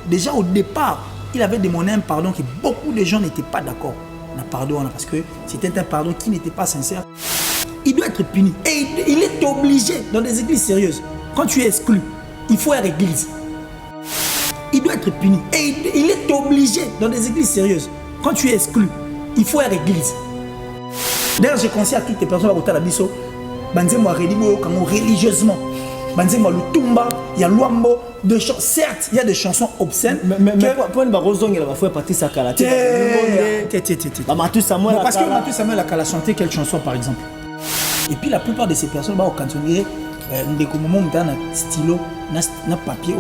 Déjà au départ, il avait demandé un pardon que beaucoup de gens n'étaient pas d'accord. Pardon, parce que c'était un pardon qui n'était pas sincère. Il doit être puni. Et il est obligé, dans des églises sérieuses, quand tu es exclu, il faut être église. Il doit être puni. Et il est obligé, dans des églises sérieuses, quand tu es exclu, il faut être église. D'ailleurs, je conseille à toutes les personnes à la biso, religieusement. Il y a Luambo, certes, il y a des chansons obscènes. Mais pour une barozong, il va faire partie de sa qualité. Parce que Mathieu Samuel a chanté quelle chanson par exemple? Et puis la plupart de ces personnes, quand on dirait, au moment où on a un stylo, un papier,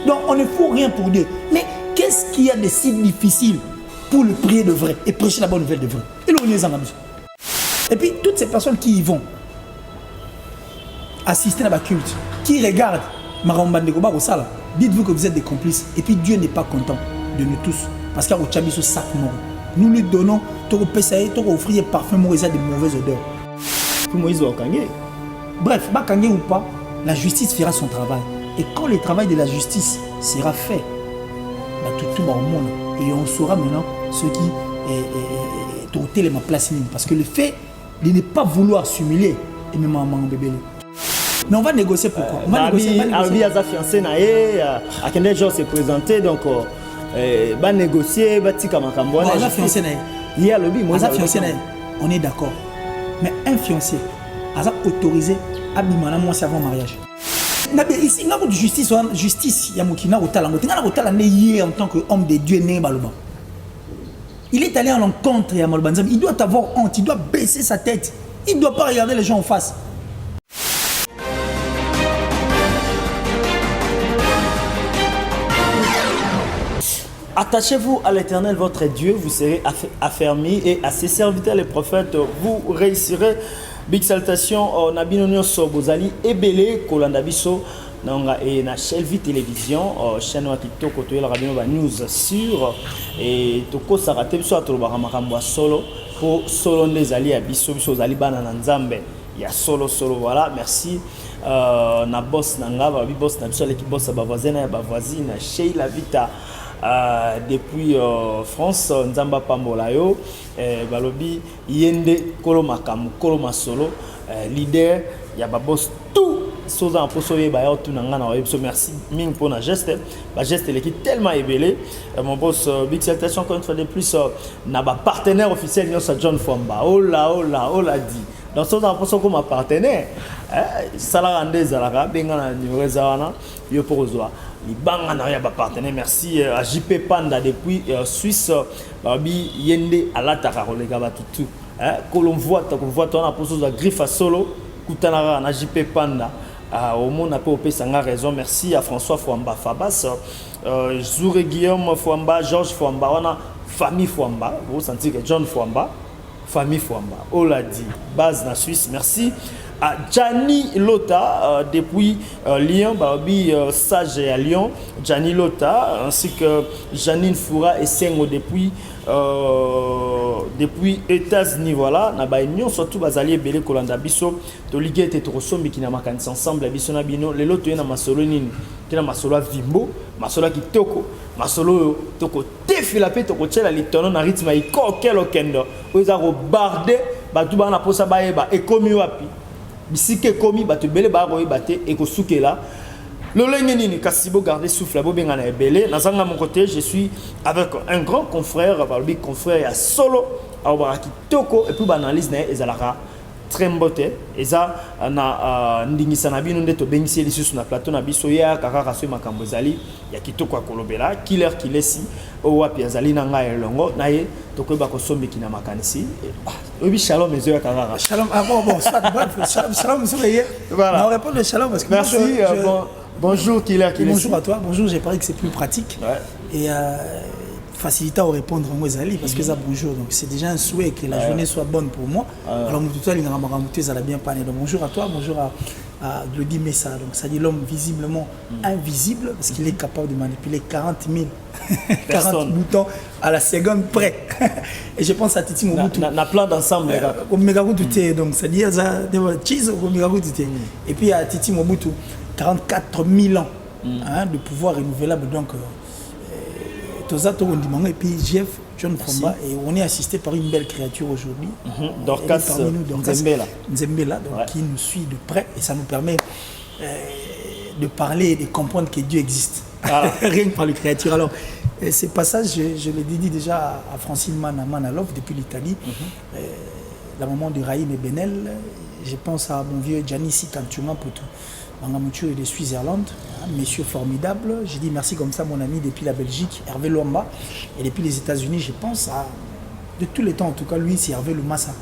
donc on ne faut rien pour Dieu. Mais qu'est-ce qu'il y a de si difficile pour le prier de vrai et prêcher la bonne nouvelle de vrai? Et puis toutes ces personnes qui y vont, assister à la culte, qui regardent dites-vous que vous êtes des complices. Et puis Dieu n'est pas content de nous tous. Parce qu'il y a un sac mort. Nous lui donnons, tu vas offrir parfum mort et ça de mauvaises odeurs. Bref, ou pas, la justice fera son travail. Et quand le travail de la justice sera fait, tout le monde. Et on saura maintenant ce qui est au télé ma place. Parce que le fait de ne pas vouloir s'humilier, et même un bébé. Mais on va négocier pourquoi? On va négocier. Fiancé à quel jour s'est présenté donc va négocier, va tirer ma camboine. Il y a le fiancé, on est d'accord. Mais un fiancé a autorisé à bimana moi avant mariage. Ici, il y a justice, il y a Mokina Otala. En tant qu'homme de Dieu né Baloba. Il est allé à l'encontre de Malbanzam. Il doit avoir honte, il doit baisser sa tête. Il ne doit pas regarder les gens en face. Attachez-vous à l'Éternel, votre Dieu, vous serez affermis et à ses serviteurs, les prophètes, vous réussirez. Big salutation, Nabinonio Sobozali, Ebele, Kolandabiso, et na Shelvi Télévision, chaîne Wakito, Kotoye, la Rabino News sur, et Toko Sarate, Biso Atolobaramakambo solo, pour Solo Nezali, Abiso, Biso Zali Banana Nzambe, il y a solo, voilà, merci. Na boss Nanga, boss Nabiso, l'équipe boss Bavoisine, Bavoisine, Sheila Vita. Depuis France, Nzamba Pambolayo, Balobi, Yende, Kolomakam, Kolomasolo, leader, Yababos, tout, Sosa en Posoye, Bayo, tout Nangana, merci, Ming pour la geste, la geste, elle est tellement ébélée. Mon boss, big salutation, encore une fois de plus, n'a pas partenaire officiel, John Fomba, oh là dit. Dans ce sens, comme un partenaire, Salarande Zalara, Bengana, Nivrezana, Yoporozwa. Il y a partenaire. Merci à JP Panda depuis Suisse. Babi Yende à la Takaro, les gars, tout. Que l'on voit, on a posé la griffe à solo. Koutanara, na JP Panda. Au monde, on a pas Sanga raison. Merci à François Fouamba Fabas, Zouré Guillaume Fouamba, Georges Fouamba, on a famille Fouamba. Vous sentez que John Fouamba, famille Fouamba. On l'a dit, base na Suisse. Merci. À Gianni Lota depuis Lyon, Babi Sage à Lyon, Gianni Lota, ainsi que Janine Foura et Sengo depuis États-Unis. Voilà, Nabaïnion, surtout Bazali Belé Kolanda Bisso, Toligé et Torosombi qui n'a pas ensemble, Bissona Bino, les lots na Masolo Nini, qui n'a Masolo Vimbo, Masolo qui toko, Masolo toko, Tefilapé, Toko Tchela, Litono, Naritma, Iko, Kendo, Ozaro Bardé, Batouba na Posa Baeba, et Komiwapi. Bisike komi batu belé ba roye baté et ko soukela le lengenini kasibo garder souffle bo benga na ebele na zanga mon côté je suis avec un grand confrère par le big confrère ya solo abaraki toko et puis analyse na ezalaka très mbote eza na ndingisa na bino ndeto bengisi lisusu na plateau na biso ya kaka so makambo ezali ya kitoko kolobela killer kilesi o wapi azali na ngai elongo na ye tokoba ko sombi kina makanisi obi shalom ezo ya kaka shalom bon shalom voilà on répond le shalom parce que merci bonjour killer kilesi bonjour à toi bonjour j'ai parlé que c'est plus pratique et faciliter à répondre à Mozali parce que ça bonjour donc c'est déjà un souhait que la journée soit bonne pour moi alors tout à l'heure bien parlé donc bonjour à toi bonjour à Glody Messa donc ça dit l'homme visiblement invisible parce qu'il est capable de manipuler 40 boutons à la seconde près et je pense à Titi Mobutu na plan d'ensemble au Megaroutou donc ça dit ça cheese au Megaroutou et puis à Titi Mobutu 44 000 ans de pouvoir renouvelable. Donc, et puis Jeff, John Fomba, et on est assisté par une belle créature aujourd'hui. Dorcas Nzembela, qui nous suit de près, et ça nous permet de parler et de comprendre que Dieu existe. Rien que par les créatures. Alors, ces passages, je les dédie déjà à Francine Manalov depuis l'Italie, la maman de Raïm et Benel. Je pense à mon vieux Giannissi Tantunga Poutou, Mangamouture de Suisse-Irlande, monsieur formidable. J'ai dit merci comme ça, mon ami, depuis la Belgique, Hervé Lomba. Et depuis les États-Unis, je pense à, de tous les temps, en tout cas, lui, c'est Hervé Lomassa.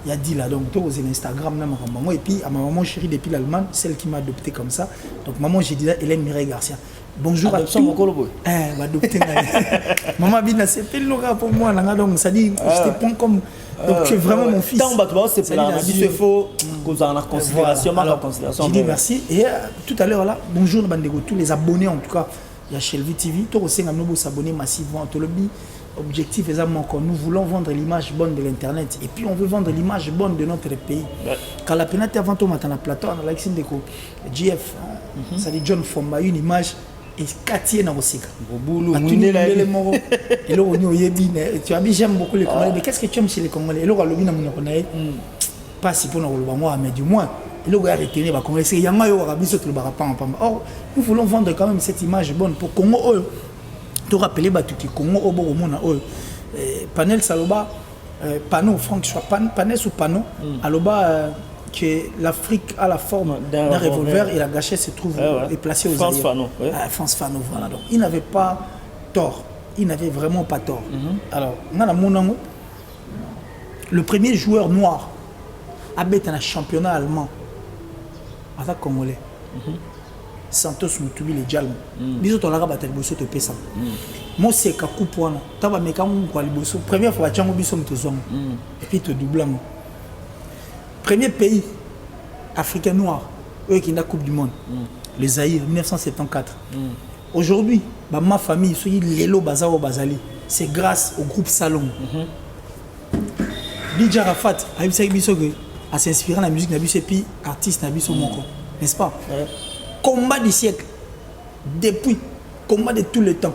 Il y a 10 là, donc tu as Instagram, et puis à ma maman chérie depuis l'Allemagne, celle qui m'a adopté comme ça. Donc maman, j'ai dit là, Hélène Mireille Garcia. Bonjour adoption à tous. Adopté. Maman Bina, c'est pas le pour moi, donc ça dit, je te prends comme. Donc tu es vraiment mon fils. C'est faux qu'on a en considération. J'ai dit merci. Et tout à l'heure là, bonjour Bandego, tous les abonnés en tout cas, il y a Shelby TV, tous aussi nous s'abonner massivement. Objectif est nous voulons vendre l'image bonne de l'internet et puis on veut vendre l'image bonne de notre pays. Quand la pénalité avant tout matin à plateau, on a l'accent de GF, ça dit John Fomba, une image et Katie Narosika. Et là, tu as dit j'aime beaucoup les Congolais, mais qu'est-ce que tu aimes chez les Congolais? Et là, on a pas si pour nous, mais du moins, et là, on a retenu les Congolais. C'est Yanga Yo Arabi, c'est le Barapam. Or, nous voulons vendre quand même cette image bonne pour Congo. Tu rappelles Batuki Congo au Boromona. Panel Saloba, panneau, Franck, panel sous panneau, Aloba. Que l'Afrique a la forme d'un revolver et la gâchette se trouve est placée aux France Fano. France Fano, voilà. Donc, il n'avait pas tort. Il n'avait vraiment pas tort. Alors, le premier joueur noir à battre un championnat allemand, avec Congolais, Santos Mutubi le Djalmo. Bisous, on a battu le bosso de Pessa. Moi, c'est Kakou Poana. Tu as mécanique quoi le bosso. Première fois, tu as un bosso de zone. Et puis, tu doubles. Premier pays africain noir, eux qui ont la Coupe du Monde, le Zaïre, 1974. Aujourd'hui, ma famille, Lelo Bazao Bazali, c'est grâce au groupe Salon. Bidja Rafat, à s'inspirer de la musique, et puis artiste, n'est-ce pas? Combat du siècle, depuis, combat de tout le temps.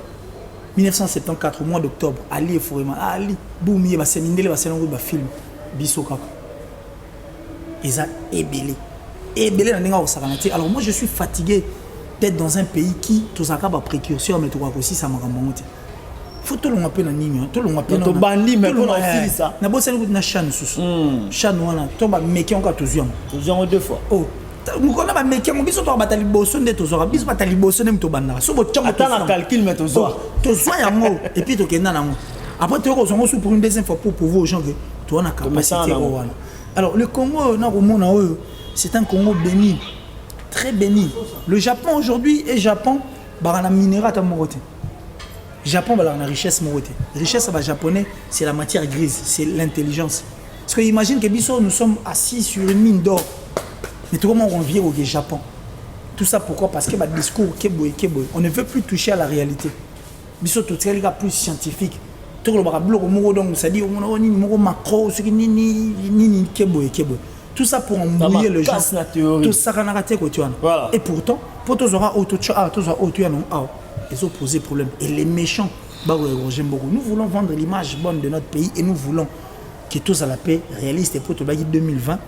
1974, au mois d'octobre, Ali et Fourima, Ali, Boumi, Bassemindele, Basselongo, film, Bissokaka. Ils ont ébélé. Alors moi je suis fatigué d'être dans un pays qui tout ça va précurseur mais tout aussi ça m'a remonté. Faut tout le monde appeler Nîmes, tout le monde appeler to bandi mais on a fait ça. Na bosse na chan sous. Chan wana to ba meki on ka tozion. Tozion deux fois. Oh. Nous connaissons pas meki on biso to batali bosso de tozora, biso batali bosso nem to banda. So bo tchamo to na calcul mais tozoa. Tozoa ya mo et puis to kenda na mo. Après tu reçois sous pour une deuxième fois pour prouver aux gens que tu as la capacité wana. Alors le Congo, c'est un Congo béni, très béni. Le Japon aujourd'hui est Japon, la minéral à Moroté. Japon, la richesse Moroté. Richesse japonais, c'est la matière grise, c'est l'intelligence. Parce que imagine que nous sommes assis sur une mine d'or. Mais comment on vient au Japon? Tout ça pourquoi? Parce que le discours, on ne veut plus toucher à la réalité. Biso tout ça, plus scientifique. Tout ça pour embrouiller le gens. Tout ça voilà. Et pourtant, pour tous ils ont posé problème. Et les méchants, nous voulons vendre l'image bonne de notre pays et nous voulons que tous à la paix réaliste. Et pour 2020,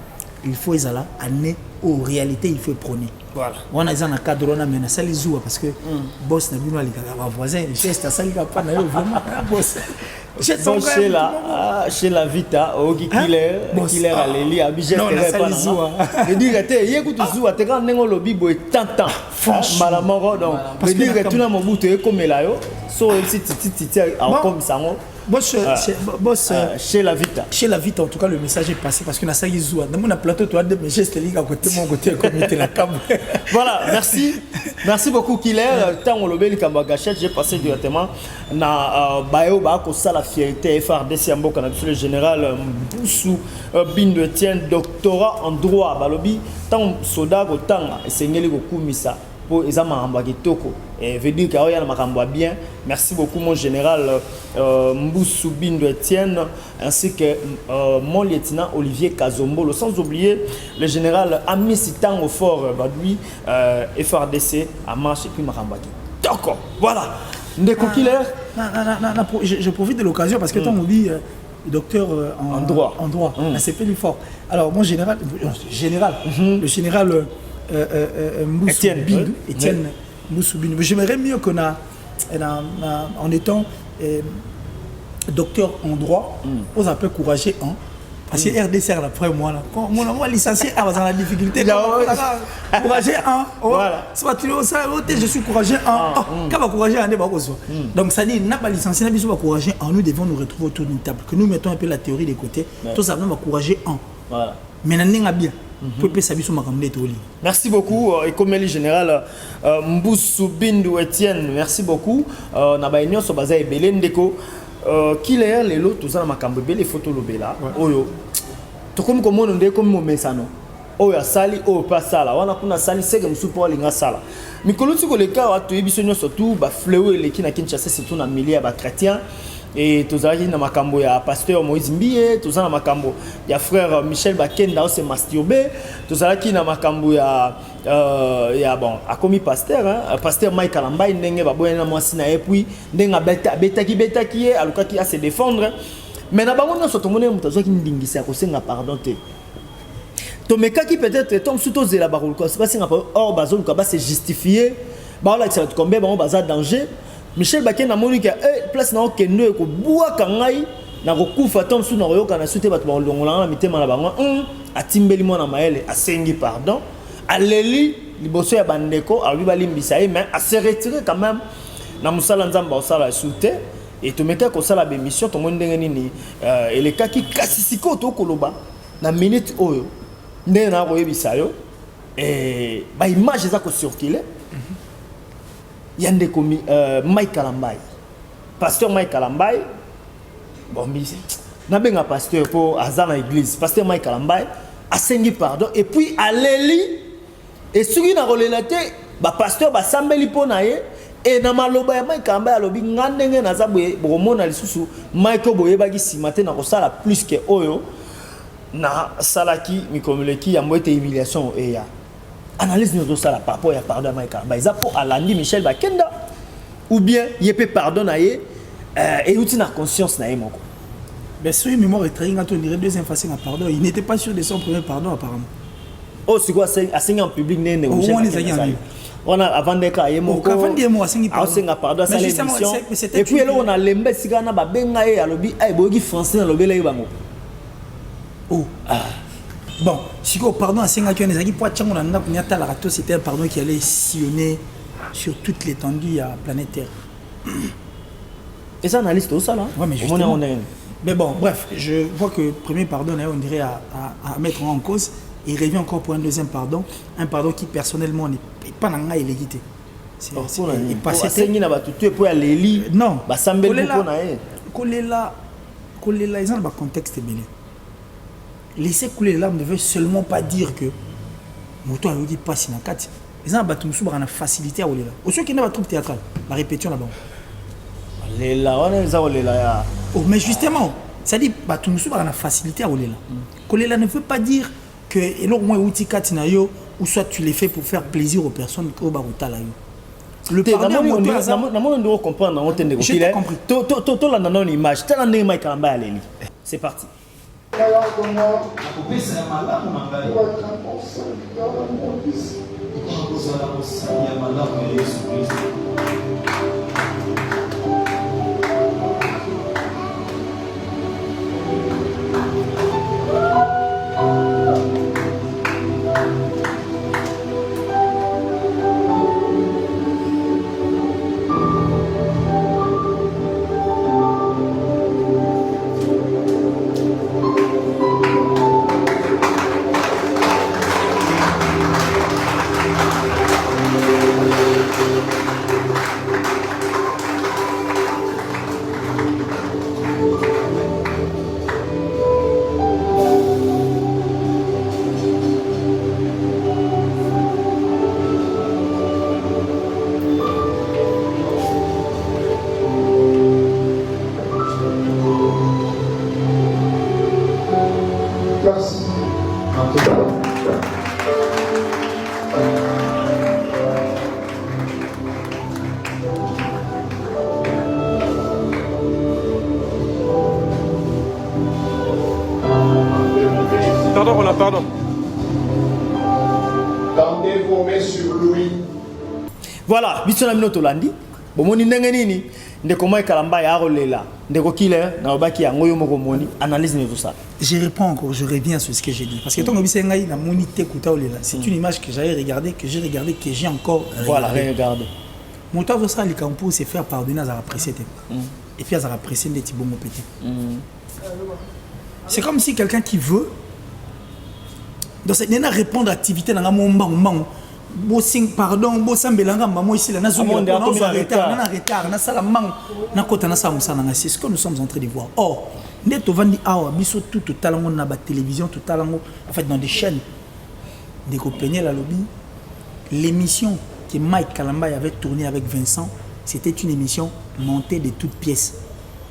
il faut les année où réalité il faut prôner. Voilà. On a un cadre on a mené ça les jours parce que boss n'a vu les voisins geste ça il va pas na vraiment boss chez la Vita au killer aleli abije pas je dis que y écoute zoua te quand nengo lobi boy tantan malamoro donc je dis que tout na mobutu comme là yo so titi comme ça boss chez la Vita. Chez la Vita, en tout cas, le message est passé parce qu'on a ça qui joue. Dans mon plateau, tu as des gestes liés à côté, mon côté, comme la cam. Voilà, merci. Merci beaucoup, Killer. Tant on l'a dit, Gachette, j'ai passé directement na Bayo Bako, ça la fierté, FRDC, Ambo, le général Boussou, Bindo Etienne, doctorat en droit, Balobi, tant Soda, tant Sengeli, Goku, Missa. pour les amambas qui toko et veut dire qu'il y a un bien. Merci beaucoup mon général Mboussou Bindo Etienne ainsi que mon lieutenant Olivier Kazombolo, sans oublier le général Ami Sitan au fort Badoui FRDC à marche et puis Makambaki. D'accord, voilà. Je profite de l'occasion parce que toi on dit docteur en droit. C'est plus fort. Alors mon général, le général Mboussou Bindo Etienne Mboussou Bindo. J'aimerais mieux qu'on a en étant docteur en droit, on s'appelle courageux en. Parce que RDC après moi là, quand moi licencié dans la difficulté, courageux en. Voilà. C'est pas tout ça, je suis courageux en. Quand va courageux en débat quoi. Donc ça dit n'a pas licencié, n'a pas courageux en, nous devons nous retrouver autour d'une table, que nous mettons un peu la théorie de côté, tout ça va courageux en. Voilà. Maintenant on a bien. Merci beaucoup et comme le général Mboussou Bindo Etienne, merci beaucoup. Na ba union so baza ebele ndeko killer lelo tozana makambo bele photo lobela oyo to comme on ndeko comme momesano oyo asali oyo pa sala wana kuna sali sege musupo linga sala mikolo tiko le ka watu ebiso nyo surtout ba fleuer le kina Kinshasa surtout na milieu ba chrétien. Et tous les na makambo ya pasteur Moïse Mbie, tous na makambo ya frère Michel Bakenda se masturber, tous les na makambo ya bon a commis pasteur hein, pasteur Mike Kalambai ndenge ba boyana mwasi na epui ndenga betaki alukaki à se défendre. Mais na bango nso tomone mutazo ki ndingisa ko senga pardon te. Tomeka qui peut-être tombe sous tozela barul ko c'est pas senga or bazol ko ba se justifier ba la que tomber ba baza danger. Michel Bakenda moni ka place na okendo ko bua kangai na ko kufa tom sou na yoka na sute bato ba longola na mitema na bango atimbeli mona maele asengi pardon aleli liboso ya bandeko ali balimbisa mais a se retirer quand même na musala nzamba osala sute et to meka ko sala be mission to moni ndenge nini eleka ki kasisiko to koloba na minute oyo ndenge na ko yebisa yo ba image za ko circuler yande komi Mike Kalambai pasteur Mike Kalambai bon bisi na benga pasteur pour azana église pasteur Mike Kalambai asengi pardon et puis aleli et suki na relate ba pasteur ba sambeli pona ye et na maloba ya Mike Kalambai alobi ngandenge na zabwe bomona lisusu Mike boyeba ki simate na ko sala plus que oyo na salaki mikomuleki ya moite humiliation et ya analyse nous ça la par rapport à pardon à Mike Kalambai ça pour Alandi Michel Bakenda ou bien il peut pardonner et outil na conscience na moko mais sur une mémoire très quand on dirait deuxième fois à pardon il n'était pas sûr de son premier pardon apparemment oh c'est quoi c'est en public né on a avant des cas moko avant des mois c'est pardon ça l'émission et puis là on a lembe sigana ba benga e alobi ay bogi français na lobela yibango oh bon, si vous pardon à Singapour, c'était un pardon qui allait sillonner sur toute l'étendue planétaire. Et ça, analyse tout ça là. Ouais, mais justement. Mais bon, bref, je vois que le premier pardon, on dirait à mettre en cause. Il revient encore pour un deuxième pardon. Un pardon qui personnellement n'est pas dans la illégalité. C'est passé. Non. Kolela, ils ont le contexte belé. Laisser couler les larmes ne veut seulement pas dire que moto a dit pas si na kati. Les gens battu musu bana facilité à olela. Au ceux qui n'a pas troupe théâtral, la répétition là-bas. Les là on est ça olela ya. Oh mais justement, ça dit battu musu bana facilité à olela. Kolela ne veut pas dire que et là moi outi kati na yo ou soit tu les fais pour faire plaisir aux personnes au baruta là yo. Le pardon on doit comprendre on tende ko kile. To la nana une image, tala ndenge Mike Kalambai aleli. C'est parti. Pardon. Tendez vos mains sur lui. Voilà, bisona mino tolandi. Bomoni ndenge nini? Ndeko Mike Kalamba ya rolela. Ndeko Killer na obaki ya ngoyo moko moni. Analyse de tout ça. Je réponds encore, je reviens sur ce que j'ai dit. Parce que tant que c'est une image que j'avais regardée, que j'ai encore voilà, regardez. Mon temps ça les campos c'est faire pardonner à la pressée. Et puis à la pressée des petits bons petit. C'est comme si quelqu'un qui veut donc c'est n'est répondre à l'activité dans mon bang bossing pardon bossam belanga maman ici là na zo na retard na sala mang na kota na sa musana c'est ce que nous sommes en train de voir. Or neto vandi awa biso tout talango na ba télévision tout talango en fait dans des chaînes de compagnie la lobby l'émission que Mike Kalamba avait tourné avec Vincent, c'était une émission montée de toutes pièces.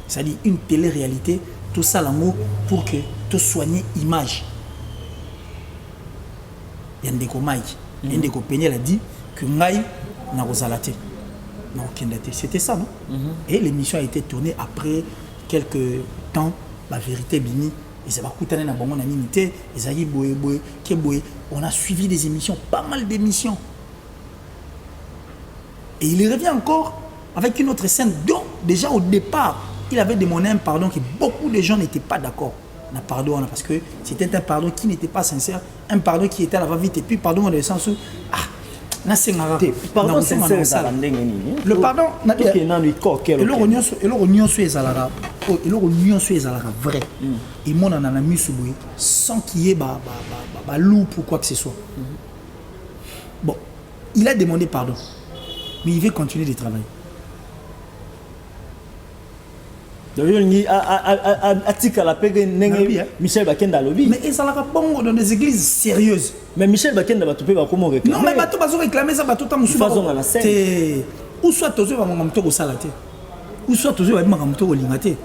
C'est-à-dire une télé-réalité tout ça l'amour pour que tout soigner image. Yandeko Mike Ndeko Peñel a dit que Ngai n'a rosalate. Non, c'était ça, non? Et l'émission a été tournée après quelques temps, la vérité bini. Et ça va coûter un bon animité. On a suivi des émissions, pas mal d'émissions. Et il revient encore avec une autre scène dont déjà au départ, il avait demandé un pardon que beaucoup de gens n'étaient pas d'accord. Pardon parce que c'était un pardon qui n'était pas sincère, un pardon qui était à la va-vite et puis pardon dans le sens où pardon sincère le pardon vrai et mon anana misuboué sans qu'il y ait loup ou quoi que ce soit. Bon, il a demandé pardon mais il veut continuer de travailler. Michel Bakenda lobby. Mais ça l'a bon dans des églises sérieuses. Mais Michel Bakenda va topé comment réclamer. Non mais bateau va réclamer ça bateau tam ou soit tozo va mamto ko salate. Ou soit tozo va mamto ko lingate.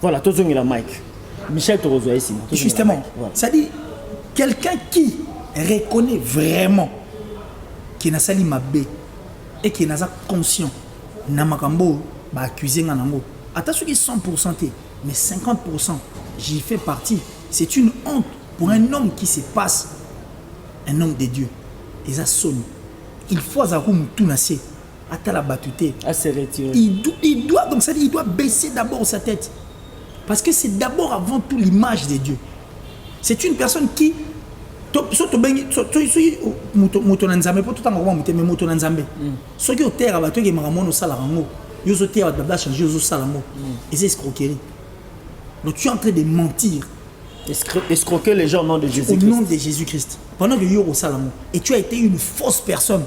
Voilà, tozo la Mike. Michel Torozo ici. Justement, ça dit quelqu'un qui reconnaît vraiment qui n'a sali mabé et qui n'a pas conscient na makambo ba accuser nganango attention qui 100% mais 50% j'y fais partie. C'est une honte pour un homme qui se passe un homme de Dieu et ça sonne il faut azarum tout nasser à la batute à se retirer il doit donc ça dit il doit baisser d'abord sa tête parce que c'est d'abord avant tout l'image de Dieu. C'est une personne qui soto bengi moto na nzambe po tutanga kwa muteme moto na nzambe soki otera bato ke maramono sala rango yo zo tera bato ba changer yo zo sala ngo et c'est escroquerie. Donc tu es en train de mentir, escroquer les gens au nom de Jésus-Christ. Au nom de Jésus-Christ. Pendant que yo au salamo et tu as été une fausse personne.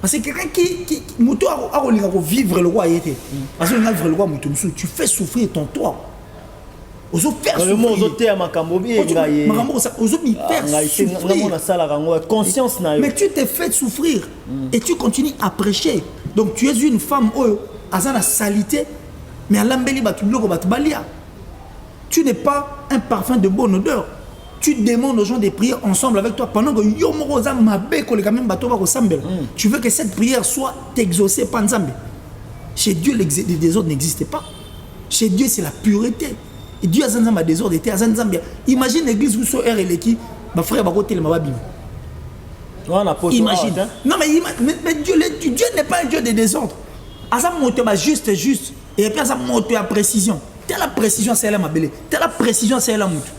Parce que quelqu'un qui moto a vivre le roi était parce que vivre le roi moto tu fais souffrir ton toi. Ozo faire souffrir. Conscience na. Mais tu t'es fait souffrir et tu continues à prêcher. Donc tu es une femme azana salité mais à l'ambeli batuloko batbalia. Tu n'es pas un parfum de bonne odeur. Tu demandes aux gens de prier ensemble avec toi pendant que yomoroza mabe ko le quand même bato ba ko sambela. Tu veux que cette prière soit exaucée par Nzambe. Chez Dieu les désordres n'existent pas. Chez Dieu c'est la pureté. Et Dieu a un désordre était à Zambia. Imagine l'église où sont R et l'équipe, ma frère va côté le Mababi. Imagine. Non mais Dieu n'est pas un Dieu de désordre. À ça monte juste et puis à ça monte à précision. Telle la précision c'est la mabele. Telle la précision c'est la moutou.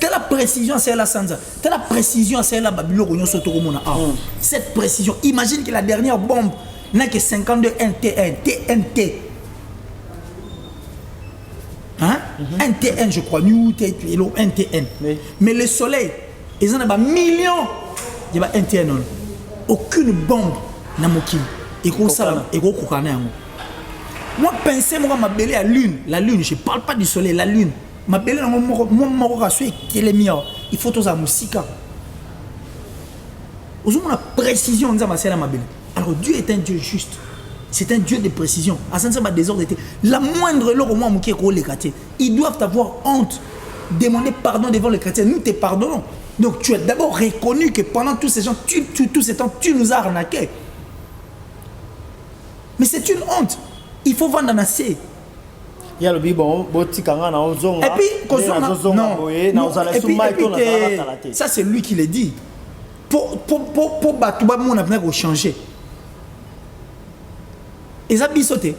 Telle la précision c'est la sanza. Telle la précision c'est la babilo qu'on soto komona. Cette précision, imagine que la dernière bombe n'a que 52 TNT. Hein? NTN, je crois, New NTN. Oui. Mais le soleil, ils en ont millions. Il y a NTN. Aucune bombe n'a moqué. Et qu'on ça, et qu'on connaît. Moi, pensez, moi, ma belle à la lune. La lune, je ne parle pas du soleil, la lune. Ma belle, moi, qui est le mien. Il faut tous la musique. Vous avez la précision, ma belle. Alors, Dieu est un Dieu juste. C'est un Dieu de précision. La moindre loi au moins ils doivent avoir honte, demander pardon devant les chrétiens. Nous te pardonnons. Donc tu as d'abord reconnu que pendant tous ces gens, tous ces temps, tu nous as arnaqués. Mais c'est une honte. Il faut vendre assez. Il y a le bon, botikanga na ozonga. Et puis, non, et puis, ça c'est lui qui le dit. Pour Batouba, on a besoin de changer. Et ça, bisoté.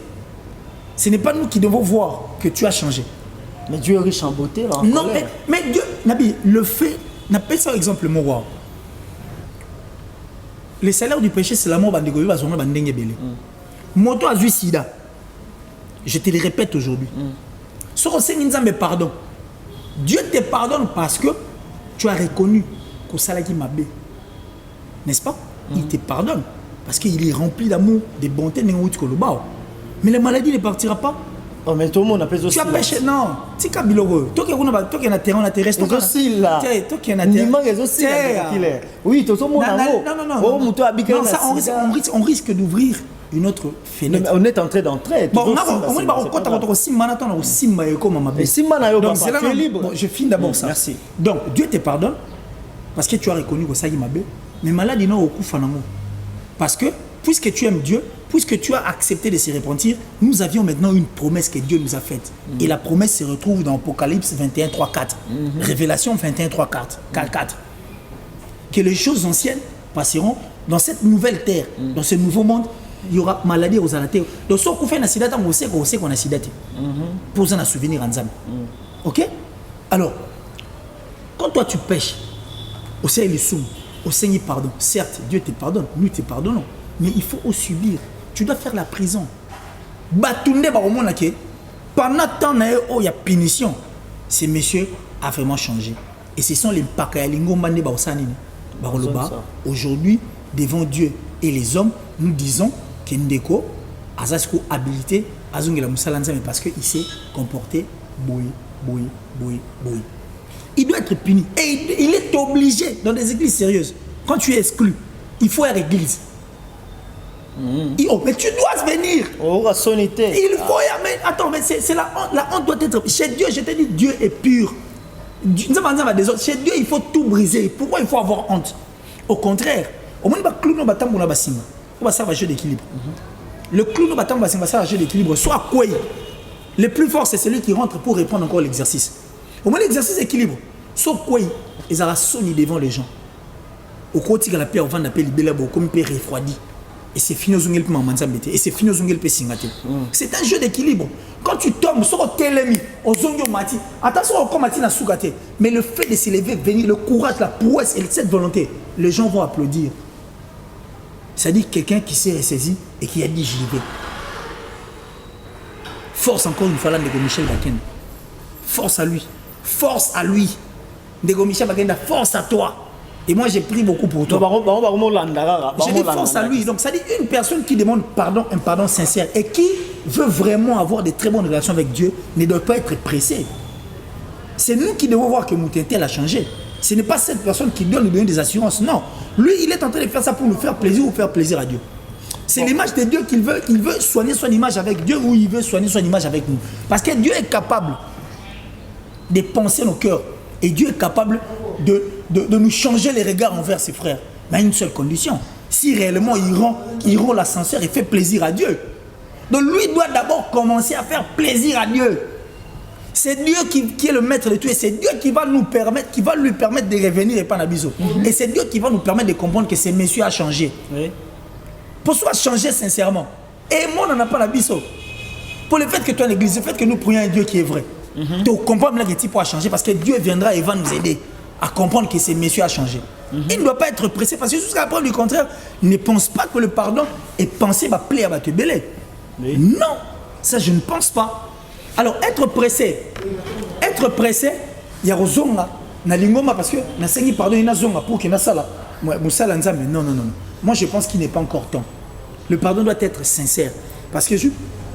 Ce n'est pas nous qui devons voir que tu as changé. Mais Dieu est riche en beauté. Là, en non, mais Dieu, Nabi, le fait, n'appelle ça exemple, mon roi. Le salaire du péché, c'est la mort. Moto a sida. Je te le répète aujourd'hui. Ce qu'on sait, pardon. Dieu te pardonne parce que tu as reconnu que ça m'a bé. N'est-ce pas? Il te pardonne parce qu'il est rempli d'amour, de bonté. Mais la maladie ne partira pas. Oh, mais tout le monde appelle ça. Tu as péché, non. Tu as biloko. Toi qui es un terrain, tu restes aussi là. Toi qui es un terrain. Oui, tout le monde. Non. On risque d'ouvrir une autre fenêtre. On est en train d'entrer. Bon, je finis d'abord ça. Merci. Donc, Dieu te pardonne parce que tu as reconnu que ça y m'a bé. Mais maladie, non, au coup, parce que, puisque tu aimes Dieu, puisque tu as accepté de se repentir, nous avions maintenant une promesse que Dieu nous a faite. Et la promesse se retrouve dans Apocalypse 21, 3, 4. Révélation 21, 3, 4. Que les choses anciennes passeront dans cette nouvelle terre, dans ce nouveau monde. Il y aura maladie aux alatés. Donc, si on fait un accident, on sait qu'on a accident. Pour ça, on a souvenir en Zam. Ok? Alors, quand toi tu pêches, au Seigneur les soum, au Seigneur pardon. Certes, Dieu te pardonne, nous te pardonnons. Mais il faut aussi subir. Tu dois faire la prison. Pendant tant il y a punition. Ce monsieur a vraiment changé. Et ce sont les pakayalingo mande baosani. Aujourd'hui, devant Dieu et les hommes, nous disons que Ndeko a cette habilité à zongela musalanzame parce qu'il s'est comporté boy. Il doit être puni. Et il est obligé dans des églises sérieuses. Quand tu es exclu, il faut être église. Oh, mais tu dois venir. Oh, la sonité. Il faut y amener. Attends, mais c'est la honte. La honte doit être. Chez Dieu, je te dis, Dieu est pur. Chez Dieu, il faut tout briser. Pourquoi il faut avoir honte? Au contraire, au moins, ça va jeu d'équilibre. Le clou de bâtiment va faire un jeu d'équilibre. Soit quoi? Le plus fort, c'est celui qui rentre pour répondre encore l'exercice. Au moins, l'exercice équilibre. Soit quoi? Ils ont sonné devant les gens. Au côté de la paix, on va appeler les comme paix refroidi. Et c'est fini aux ongles pour m'enzambéter. Et c'est fini aux ongles pour singate. C'est un jeu d'équilibre. Quand tu tombes sur le télémi, aux ongles mati, attention au combat na sougate. Mais le fait de s'élever, venir, le courage, la prouesse et cette volonté, les gens vont applaudir. C'est-à-dire quelqu'un qui s'est ressaisi et qui a dit j'y vais. Force encore une fois là, Ndeko Michel Bakenda. Force à lui. Force à lui. Ndeko Michel Bakenda, force à toi. Et moi j'ai pris beaucoup pour toi. J'ai dit force à lui. Donc ça dit une personne qui demande pardon, un pardon sincère et qui veut vraiment avoir de très bonnes relations avec Dieu ne doit pas être pressé. C'est nous qui devons voir que Moutentel a changé. Ce n'est pas cette personne qui doit nous donner des assurances. Non. Lui, il est en train de faire ça pour nous faire plaisir ou faire plaisir à Dieu. C'est l'image de Dieu qu'il veut. Il veut soigner son image avec Dieu ou il veut soigner son image avec nous. Parce que Dieu est capable de penser nos cœurs. Et Dieu est capable de nous changer les regards envers ses frères. Mais à une seule condition. Si réellement il rend l'ascenseur et fait plaisir à Dieu. Donc lui doit d'abord commencer à faire plaisir à Dieu. C'est Dieu qui est le maître de tout. Et c'est Dieu qui va lui permettre de revenir et pas n'abiso. Et c'est Dieu qui va nous permettre de comprendre que ce monsieur a changé. Oui. Pour soi changer sincèrement. Et moi, on n'a pas n'abiso. Pour le fait que tu es en église, le fait que nous prions un Dieu qui est vrai. Tu comprends que tu peux changer parce que Dieu viendra et va nous aider à comprendre que ce monsieur a changé. Il ne doit pas être pressé parce que jusqu'à la preuve du contraire, ne pense pas que le pardon est pensé va plaire à te belé. Oui. Non, ça je ne pense pas. Alors être pressé, il y a Rozonga, na lingoma parce que na sengi pardon na zonga pour que na sala. Musala nzambe non. Moi je pense qu'il n'est pas encore temps. Le pardon doit être sincère parce que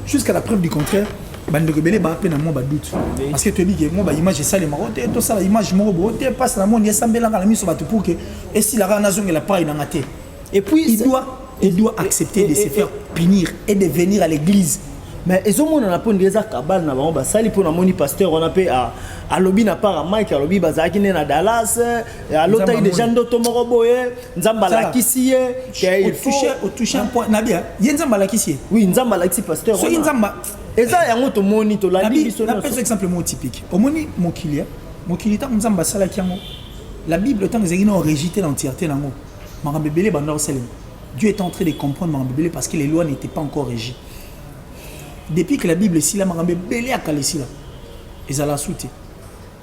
jusqu'à la preuve du contraire, bandeko belé ba peine moi ba doute. Parce que tu dis que moi ba image ça les maroté tout ça la image mo boté passe la monde yesambela la miso batu pour que et si la rana zonga la paille na ngate. Et puis il doit accepter de se faire punir et de venir à l'église. Mais ils ont un peu de cabal na ba sali pour na moni pasteur on appelle à lobby na part Mike à lobby bazaki na Dallas à l'autre il des gens d'automoro boye nzamba la kisiye au toucher un point na bien nzamba la kisiye oui nzamba la kisi pasteur so nzamba Et ça, il y a un autre moni, tu l'as dit. Un exemple typique. Au moni, mon client, tant que nous avons basé la Bible, tant que nous avons rejeté l'entièreté, Dieu est en train de comprendre parce que les lois n'étaient pas encore régies. Depuis que la Bible est ici, la Mambébélé a calé ici, ils allaient sauter,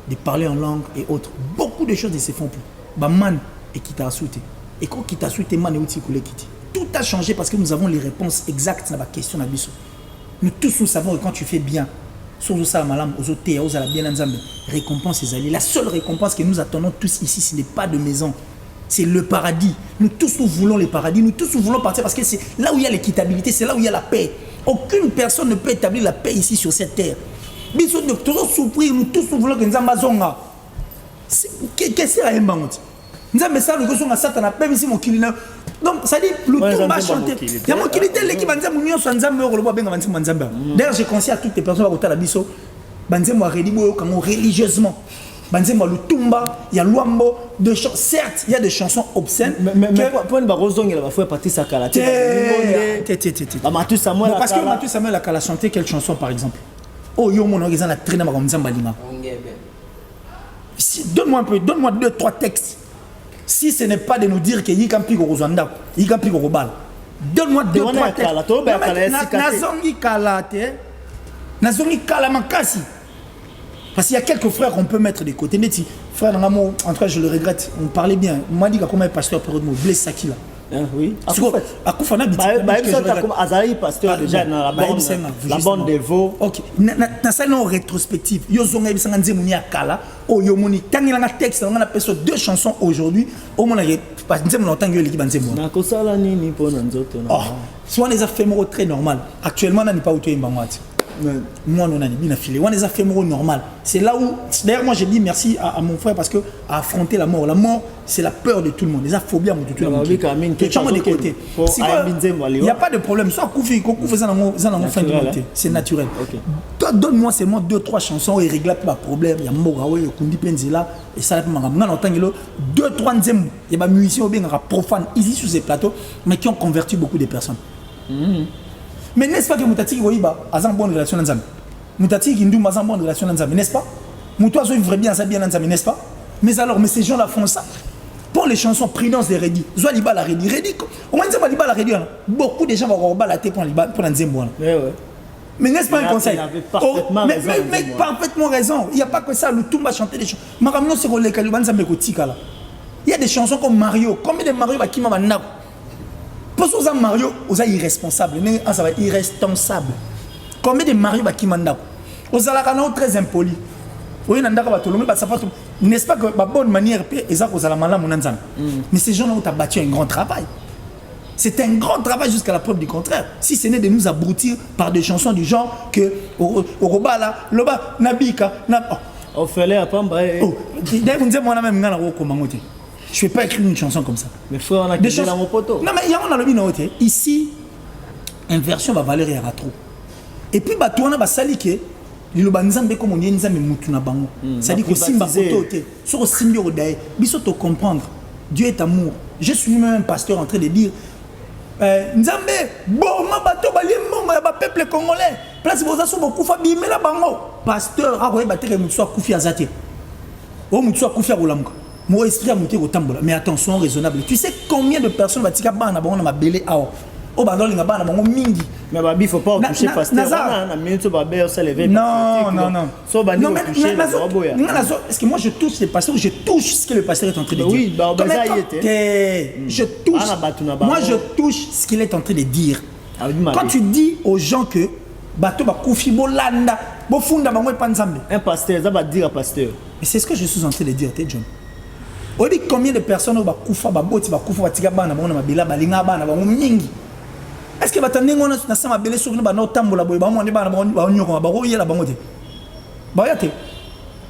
de parler en langue et autres. Beaucoup de choses ne se font plus. Man et qui t'a sauté. Et quand qui t'a sauté, man et outil coulé qui tout a changé parce que nous avons les réponses exactes à la question d'Abisso. Nous tous nous savons que quand tu fais bien, surtout ça, malam, aux autres, aux la bien ensemble, récompense les alliés. La seule récompense que nous attendons tous ici, ce n'est pas de maison. C'est le paradis. Nous tous, nous voulons le paradis. Nous tous, nous voulons partir parce que c'est là où il y a l'équitabilité, c'est là où il y a la paix. Aucune personne ne peut établir la paix ici sur cette terre. Nous tous souffrir, nous tous, nous voulons que nous ayons qu'est-ce que c'est un banc? Nous avons ça, nous avons ça, nous ici mon kilina. Donc, ça dit, le tout va chanter. Il y a mon kilité, l'équipe Banzam, nous sommes en Zambé, le bois, d'ailleurs, je conseille à toutes les personnes qui ont la biso, Banzam, religieusement. Banzema le tumba, il y a Luambo, certes, il y a des chansons obscènes. Mais pour une barozong, il va faire partie de sa cala. Parce que Mathieu Samuel a chanté quelle chanson par exemple? Oh, yo mon organisateur a traîné ma Nzamba Lima. Donne-moi un peu, donne-moi 2-3 textes. Si ce n'est pas de nous dire que Yikampi Gorozanda, Yikampi Gorobal. Donne-moi 2-3 textes. Nazongi Kalate, Nazongi Kalamakasi. Parce qu'il y a quelques frères qu'on peut mettre de côté. Mais frère, en tout cas, je le regrette. On parlait bien. On m'a dit comment un pasteur peut redire Blaise Sakila. Oui. À Koufana, pasteur déjà dans la bande des veaux. Ok. Dans ça, non rétrospective. Yo zonga bisanga nzemuni akala. Oh yo moni. Tangi langa texte, on a appelé 2 chansons aujourd'hui. Au moins, parce que nous avons l'équipe nzemuni. Na kosala nini pona nzoto na. Oh. Soit les affaires très normal. Actuellement, on n'est pas autour mbangwati. Moi, on a bien affilé. On les a fait normal. C'est là où, d'ailleurs, moi j'ai dit merci à mon frère parce que à affronter la mort. La mort, c'est la peur de tout le monde. Les phobie de tout le monde. Il n'y a pas de problème. Soit Koufi, fin de monter. C'est naturel. Donne-moi seulement 2-3 chansons et règle pas problème. Il y a Morawe, Kundi Penzela et ça. On entend 2-3 nzembo. Il y a des musiciens bien profanes ici sur ces plateaux, mais qui ont converti beaucoup de personnes. Mais n'est-ce pas que Moutati Goïba a une bonne relation ensemble? Moutati Kindoum a une bonne relation ensemble, n'est-ce pas? Moutouazo vivrait bien ça bien ensemble, n'est-ce pas? Mais alors, mais ces gens-là font ça. Pour les chansons Prudence de Redi, Zoualiba la Redi, au moins Zoualiba la Redi, beaucoup de gens vont avoir la tête pour la Nzembo. Mais n'est-ce pas un conseil? Mais parfaitement raison. Il n'y a pas que ça, le tout va chanter des chansons. Maramno c'est le Kaliban Zambekotika là. Il y a des chansons comme Mario. Combien de Mario va qui m'a manab? Parce que Mario, vous êtes irresponsable, mais ça va être irresponsable. Combien de Mario qui mandent? Vous êtes très impoli. N'est-ce pas que la bonne manière mais ces gens-là ont battu un grand travail. C'est un grand travail jusqu'à la preuve du contraire. Si ce n'est de nous abrutir par des chansons du genre que Orobala, Loba, Nabika, Ophélie à Pamba. D'ailleurs, vous dites moi même je ne vais pas écrire une chanson comme ça. Mais frère, on a des dans mon poteau. Non, mais il y a un lobby ici, inversion va valer à trop. Et puis, bah, tu as sali que le banzambe comme on dit, nzambe mutuna bango. C'est-à-dire que simba poteau, sur simbi odaye, biso te comprendre. Dieu est amour. Je suis même un pasteur en train de dire, nzambe, bon, ma bateau, ba peuple congolais. Place vos assos beaucoup fabi, mais la bango. Pasteur, ah ouais, bateau, mutsoa koufi azate. Oh, mutsoa koufi abolamka. Mon esprit a monté au tambour, mais attention raisonnable. Tu sais combien de personnes vont dire que on a belé à oh bandol nga bana bango mingi. Mais babi il faut pas toucher pasteur. Na minute babe ça lever. Non. So bandi toucher boya. Est-ce que moi je touche les pasteurs, je touche ce que le pasteur est en train de dire. Oui, bah ça y était. Je touche. Moi je touche ce qu'il est en train de dire. Quand tu dis aux gens que bateau ba koufi bolanda, bo funda bango panzambe. Un pasteur ça va dire à pasteur. Mais c'est ce que je suis en train de dire, John. On dit combien de personnes ont koufa baboti ba koufa batika bana bango na mabila balinga bana bango mingi. Est-ce que batande ngona na sama belé sur na tambola boy ba mo ne bana ba nyoko ba royela bango te. Ba yate.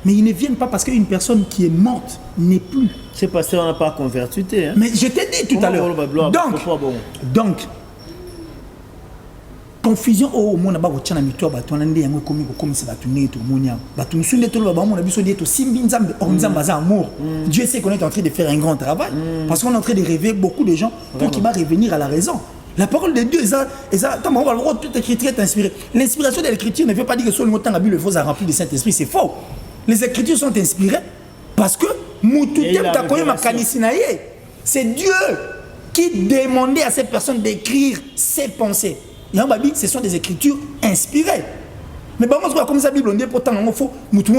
Mais ils ne viennent pas parce qu'une personne qui est morte n'est plus. C'est parce qu'on n'a pas converti. Hein? Mais je t'ai dit tout à l'heure. Donc, confusion au monde ba ko tchana mito ba tonande yango komi ko komisa batu neto monia batu nsunde to ba mona biso dieto simbi nzambe nzamba za amour. Dieu sait qu'on est en train de faire un grand travail parce qu'on est en train de rêver beaucoup de gens pour qu'ils va revenir à la raison. La parole de Dieu, toute écriture est inspirée. L'inspiration de l'écriture ne veut pas dire que seulement temps la Bible faut remplir de Saint-Esprit, c'est faux. Les écritures sont inspirées parce que c'est Dieu qui demandait à ces personnes d'écrire ses pensées. Et en Bible, ce sont des écritures inspirées. Mais bon, comme ça, la Bible, on dit pourtant, il faut. Donc,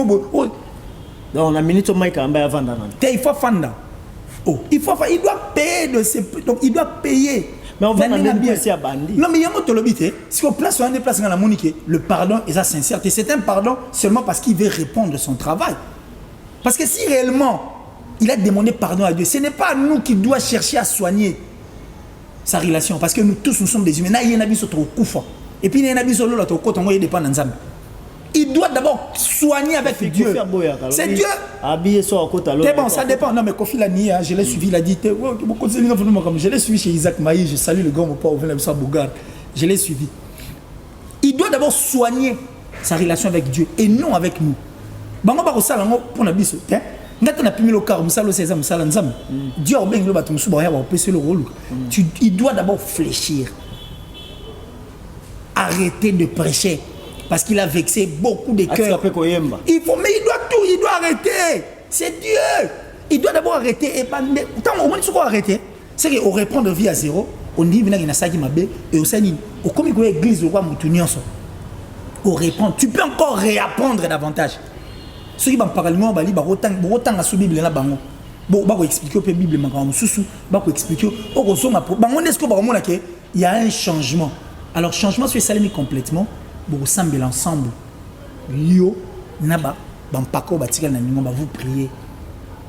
on a minute au mic avant d'aller. Il faut fanda. Oh, il doit payer de ses. Donc, il doit payer. Mais on va bien ici à Bandi. Non, mais il y a un autre si on place un déplace dans la monique, le pardon est sincère. Et c'est un pardon seulement parce qu'il veut répondre de son travail. Parce que si réellement il a demandé pardon à Dieu, ce n'est pas nous qui doit chercher à soigner sa relation. Parce que nous tous, nous sommes des humains. Et puis, il y a un sur l'autre côté, on dépend d'un zam. Il doit d'abord soigner avec Dieu. C'est Dieu. C'est bon, ça dépend. Non, mais Kofi l'a nié, je l'ai suivi, il a dit, je l'ai suivi chez Isaac Maï, je salue le grand mon père, je l'ai suivi. Il doit d'abord soigner sa relation avec Dieu et non avec nous. Il doit d'abord fléchir. Arrêter de prêcher. Parce qu'il a vexé beaucoup de cœurs. Mais il doit arrêter. C'est Dieu. Il doit d'abord arrêter. Et tant au moins, il faut arrêter. C'est qu'on reprend de vie à zéro. On dit qu'il y a un mabe. Et au sein de l'église, on reprend. Tu peux encore réapprendre davantage. Ceux qui vont parler, ils vont dire autant à la Bible. Ils vont expliquer la Bible. Ils vont expliquer. Il y a un changement. Alors, changement, c'est salué complètement. Vous ressemblez ensemble. Lio, Naba, Bampako, Batika, vous priez.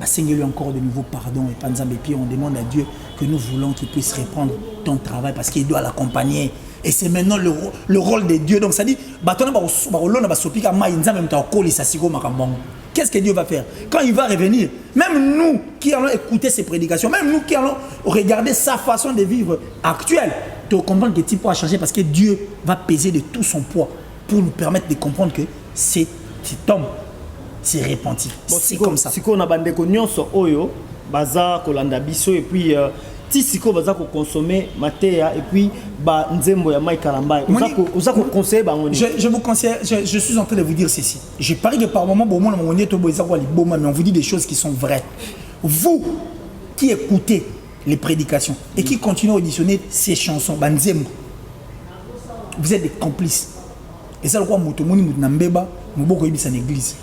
Seigneur, encore de nouveau pardon. Et puis on demande à Dieu que nous voulons qu'il puisse répondre ton travail parce qu'il doit l'accompagner. Et c'est maintenant le rôle de Dieu. Donc ça dit, qu'est-ce que Dieu va faire? Quand il va revenir, même nous qui allons écouter ses prédications, même nous qui allons regarder sa façon de vivre actuelle, tu comprends que type a changé parce que Dieu va peser de tout son poids pour nous permettre de comprendre que cet homme s'est repenti. C'est comme ça. Si on a bandé nyonso oyo baza kolanda biso et puis ti siko baza ko consommer matéa et puis ba nzembo ya Mike Kalamba oza ko conseiller ba ngoni. Je vous conseille, je suis en train de vous dire ceci. Je parie que par moment bon mon ngoni to boza ko liboma mais on vous dit des choses qui sont vraies. Vous qui écoutez les prédications et qui continuent à auditionner ces chansons banzembo, vous êtes des complices. Et ça le quoi motomoni mutnambeba muboko yibisa l'église.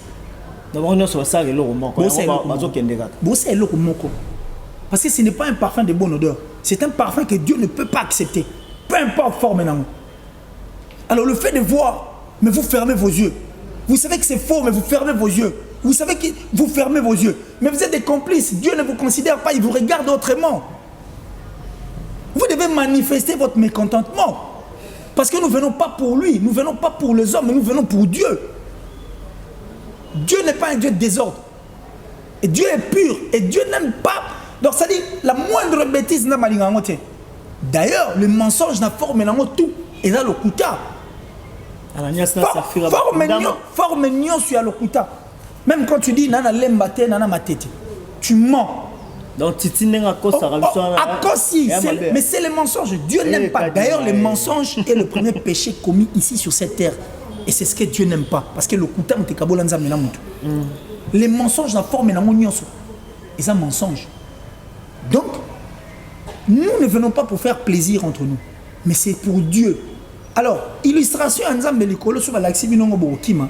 Parce que ce n'est pas un parfum de bonne odeur. C'est un parfum que Dieu ne peut pas accepter. Peu importe forme maintenant. Alors le fait de voir, mais vous fermez vos yeux. Vous savez que c'est faux, mais vous fermez vos yeux. Vous savez que vous fermez vos yeux. Mais vous êtes des complices. Dieu ne vous considère pas, il vous regarde autrement. Vous devez manifester votre mécontentement. Parce que nous ne venons pas pour lui, nous ne venons pas pour les hommes, mais nous venons pour Dieu. Dieu n'est pas un Dieu de désordre. Et Dieu est pur. Et Dieu n'aime pas. Donc ça dit, la moindre bêtise n'a pas dit. D'ailleurs, le mensonge n'a formé tout. Et là, le kuta. Forme nion sur le kuta. Même quand tu dis nana lembate, nana matete. Tu mens. Donc Titi n'a pas mais c'est le mensonge. Dieu n'aime pas. D'ailleurs, le mensonge est le premier péché commis ici sur cette terre. Et c'est ce que Dieu n'aime pas. Parce que le kuta est kabolanza menamutu. Les mensonges na forme na monionso. Et ça mensonge. Donc, nous ne venons pas pour faire plaisir entre nous. Mais c'est pour Dieu. Alors, illustration ensemble de l'école sur la Xibinongo Borokima.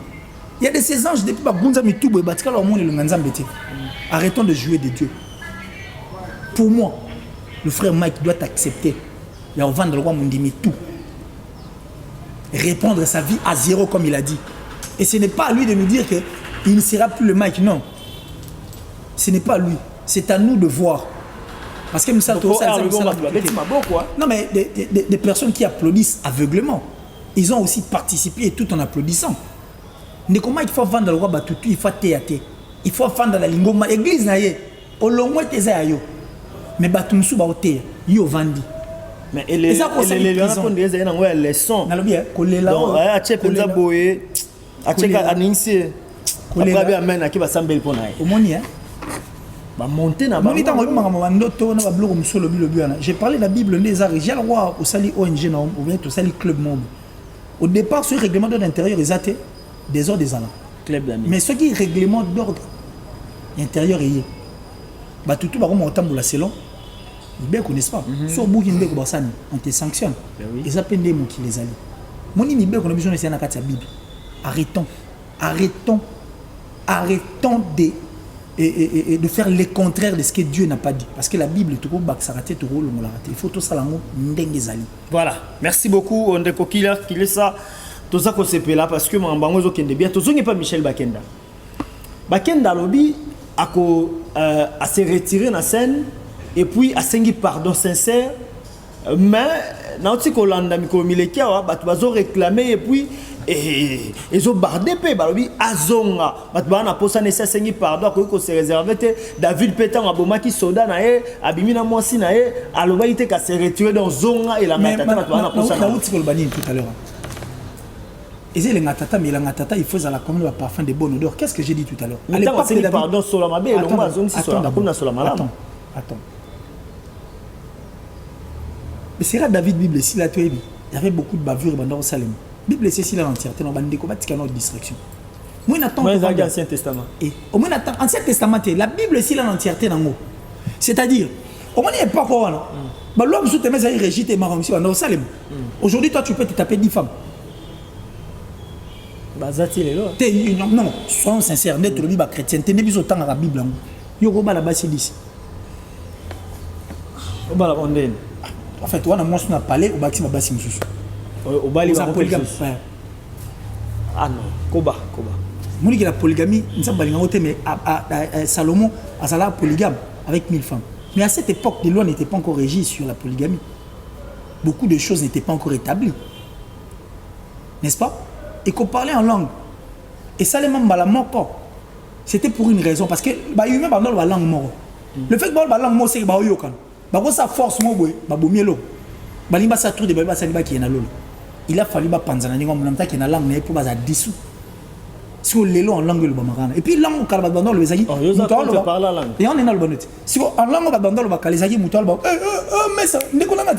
Il y a de ces anges depuis Babunza Mitubo et Batika leur monde et le Nganzambete. Arrêtons de jouer de Dieu. Pour moi, le frère Mike doit accepter. Il va vendre le roi Mundimi tout. Répondre sa vie à zéro comme il a dit. Et ce n'est pas à lui de nous dire qu'il ne sera plus le Mike, non. Ce n'est pas à lui. C'est à nous de voir. Parce que nous sommes non mais des personnes qui applaudissent aveuglément, ils ont aussi participé tout en applaudissant. Mais comment il faut vendre le roi Batutu, il faut théâtre. Il faut vendre la lingoma. Église naïe, au long moins tes aïeux. Mais Batumsu ba oté, yo vandi. Mais les gens ont des leçons. Nalobi kolela. Donc a tchepenza boye, a tcheka aninsi. Après bien amène à qui va sambel pour naïe. Omoni hein. monter na Monita ndoto na blog musolo bilobiana. J'ai parlé de la Bible les arts, j'ai le roi au sali ONG non, ou bien au sali club monde. Au départ ce règlement d'ordre intérieur ils étaient des ordres des allant. Club d'amis. Mais ce qui est règlement d'ordre intérieur est bah tout ba comme la selon. Bien connaissent pas. Sur bouki ndeko basani, on te sanctionne. Et ça peine des mots qui les allie. Moni mi be qu'on a besoin de na kati Bible. Arrêtons de faire le contraire de ce que Dieu n'a pas dit. Parce que la Bible, il faut tout ça. Voilà. Merci beaucoup. On est qu'il est ça. Tout ça qu'on s'est là parce que mon bien. Tout ça n'est pas Michel Bakenda. Bakenda lobby a se retirer la scène et puis a sengi pardon sincère. Mais nauti ko landa mi ko mileki wa batu bazo réclamer et puis ils ont bardé pe balobi azonga batu bana posa ne sengi pardon ko se réserver te David Pétan aboma ki soda na e abimina mwasi na e aloba ite ka se retirer dans zonga et la matata batu bana posa na nauti ko bani tout à l'heure. Et c'est les ngatata mais la ngatata il faut à la commune le parfum de bonne odeur. Qu'est-ce que j'ai dit tout à l'heure? À l'époque c'est pardon sur la mabe et l'on va zone si sur la comme sur la malade. Attends. Mais c'est là David Bible si là tu il y avait beaucoup de bavures dans Salem. Bible c'est si là l'entièreté dans bande combat qui a notre distraction. Moi n'attends pas l'Ancien Testament. Et au moins attends Ancien Testament la Bible si là l'entièreté dans c'est-à-dire au moins il n'y a pas quoi là. Bah l'homme sous tes mains il régit tes marins dans Salem. Aujourd'hui toi tu peux te taper 10 femmes. Bah zati les là. Non, soyons sincères, net le Bible chrétien, t'es bis autant à la Bible. Yo go ba là-bas c'est 10. Au bas la bondine. En fait, on a moins sur parlé au bâtiment bassin sous. Au bas les polygamie. Ah non, Koba. Moni qui la polygamie, nous sommes balinga côté mais Salomon a la polygame avec 1000 femmes. Mais à cette époque, les lois n'étaient pas encore régies sur la polygamie. Beaucoup de choses n'étaient pas encore établies. N'est-ce pas? Et qu'on parlait en langue. Et ça les membres la mort pas. C'était pour une raison parce que bah humain dans la langue mort. Le fait que la langue mort c'est bah yokan. Bah ça force moi boy, bah bomielo. Bah limba ça tout de bah ça limba qui est na lolo. Il a fallu bah panzana ningo mlamta qui est na langue mais pour bah ça dissous. Si on l'élo en langue le bamarana. Et puis langue kalba dans le bezagi. On parle la langue. Et on est dans le bonnet. Si en langue bah dans le bah kalezagi mutal bah mais ça ne connaît pas.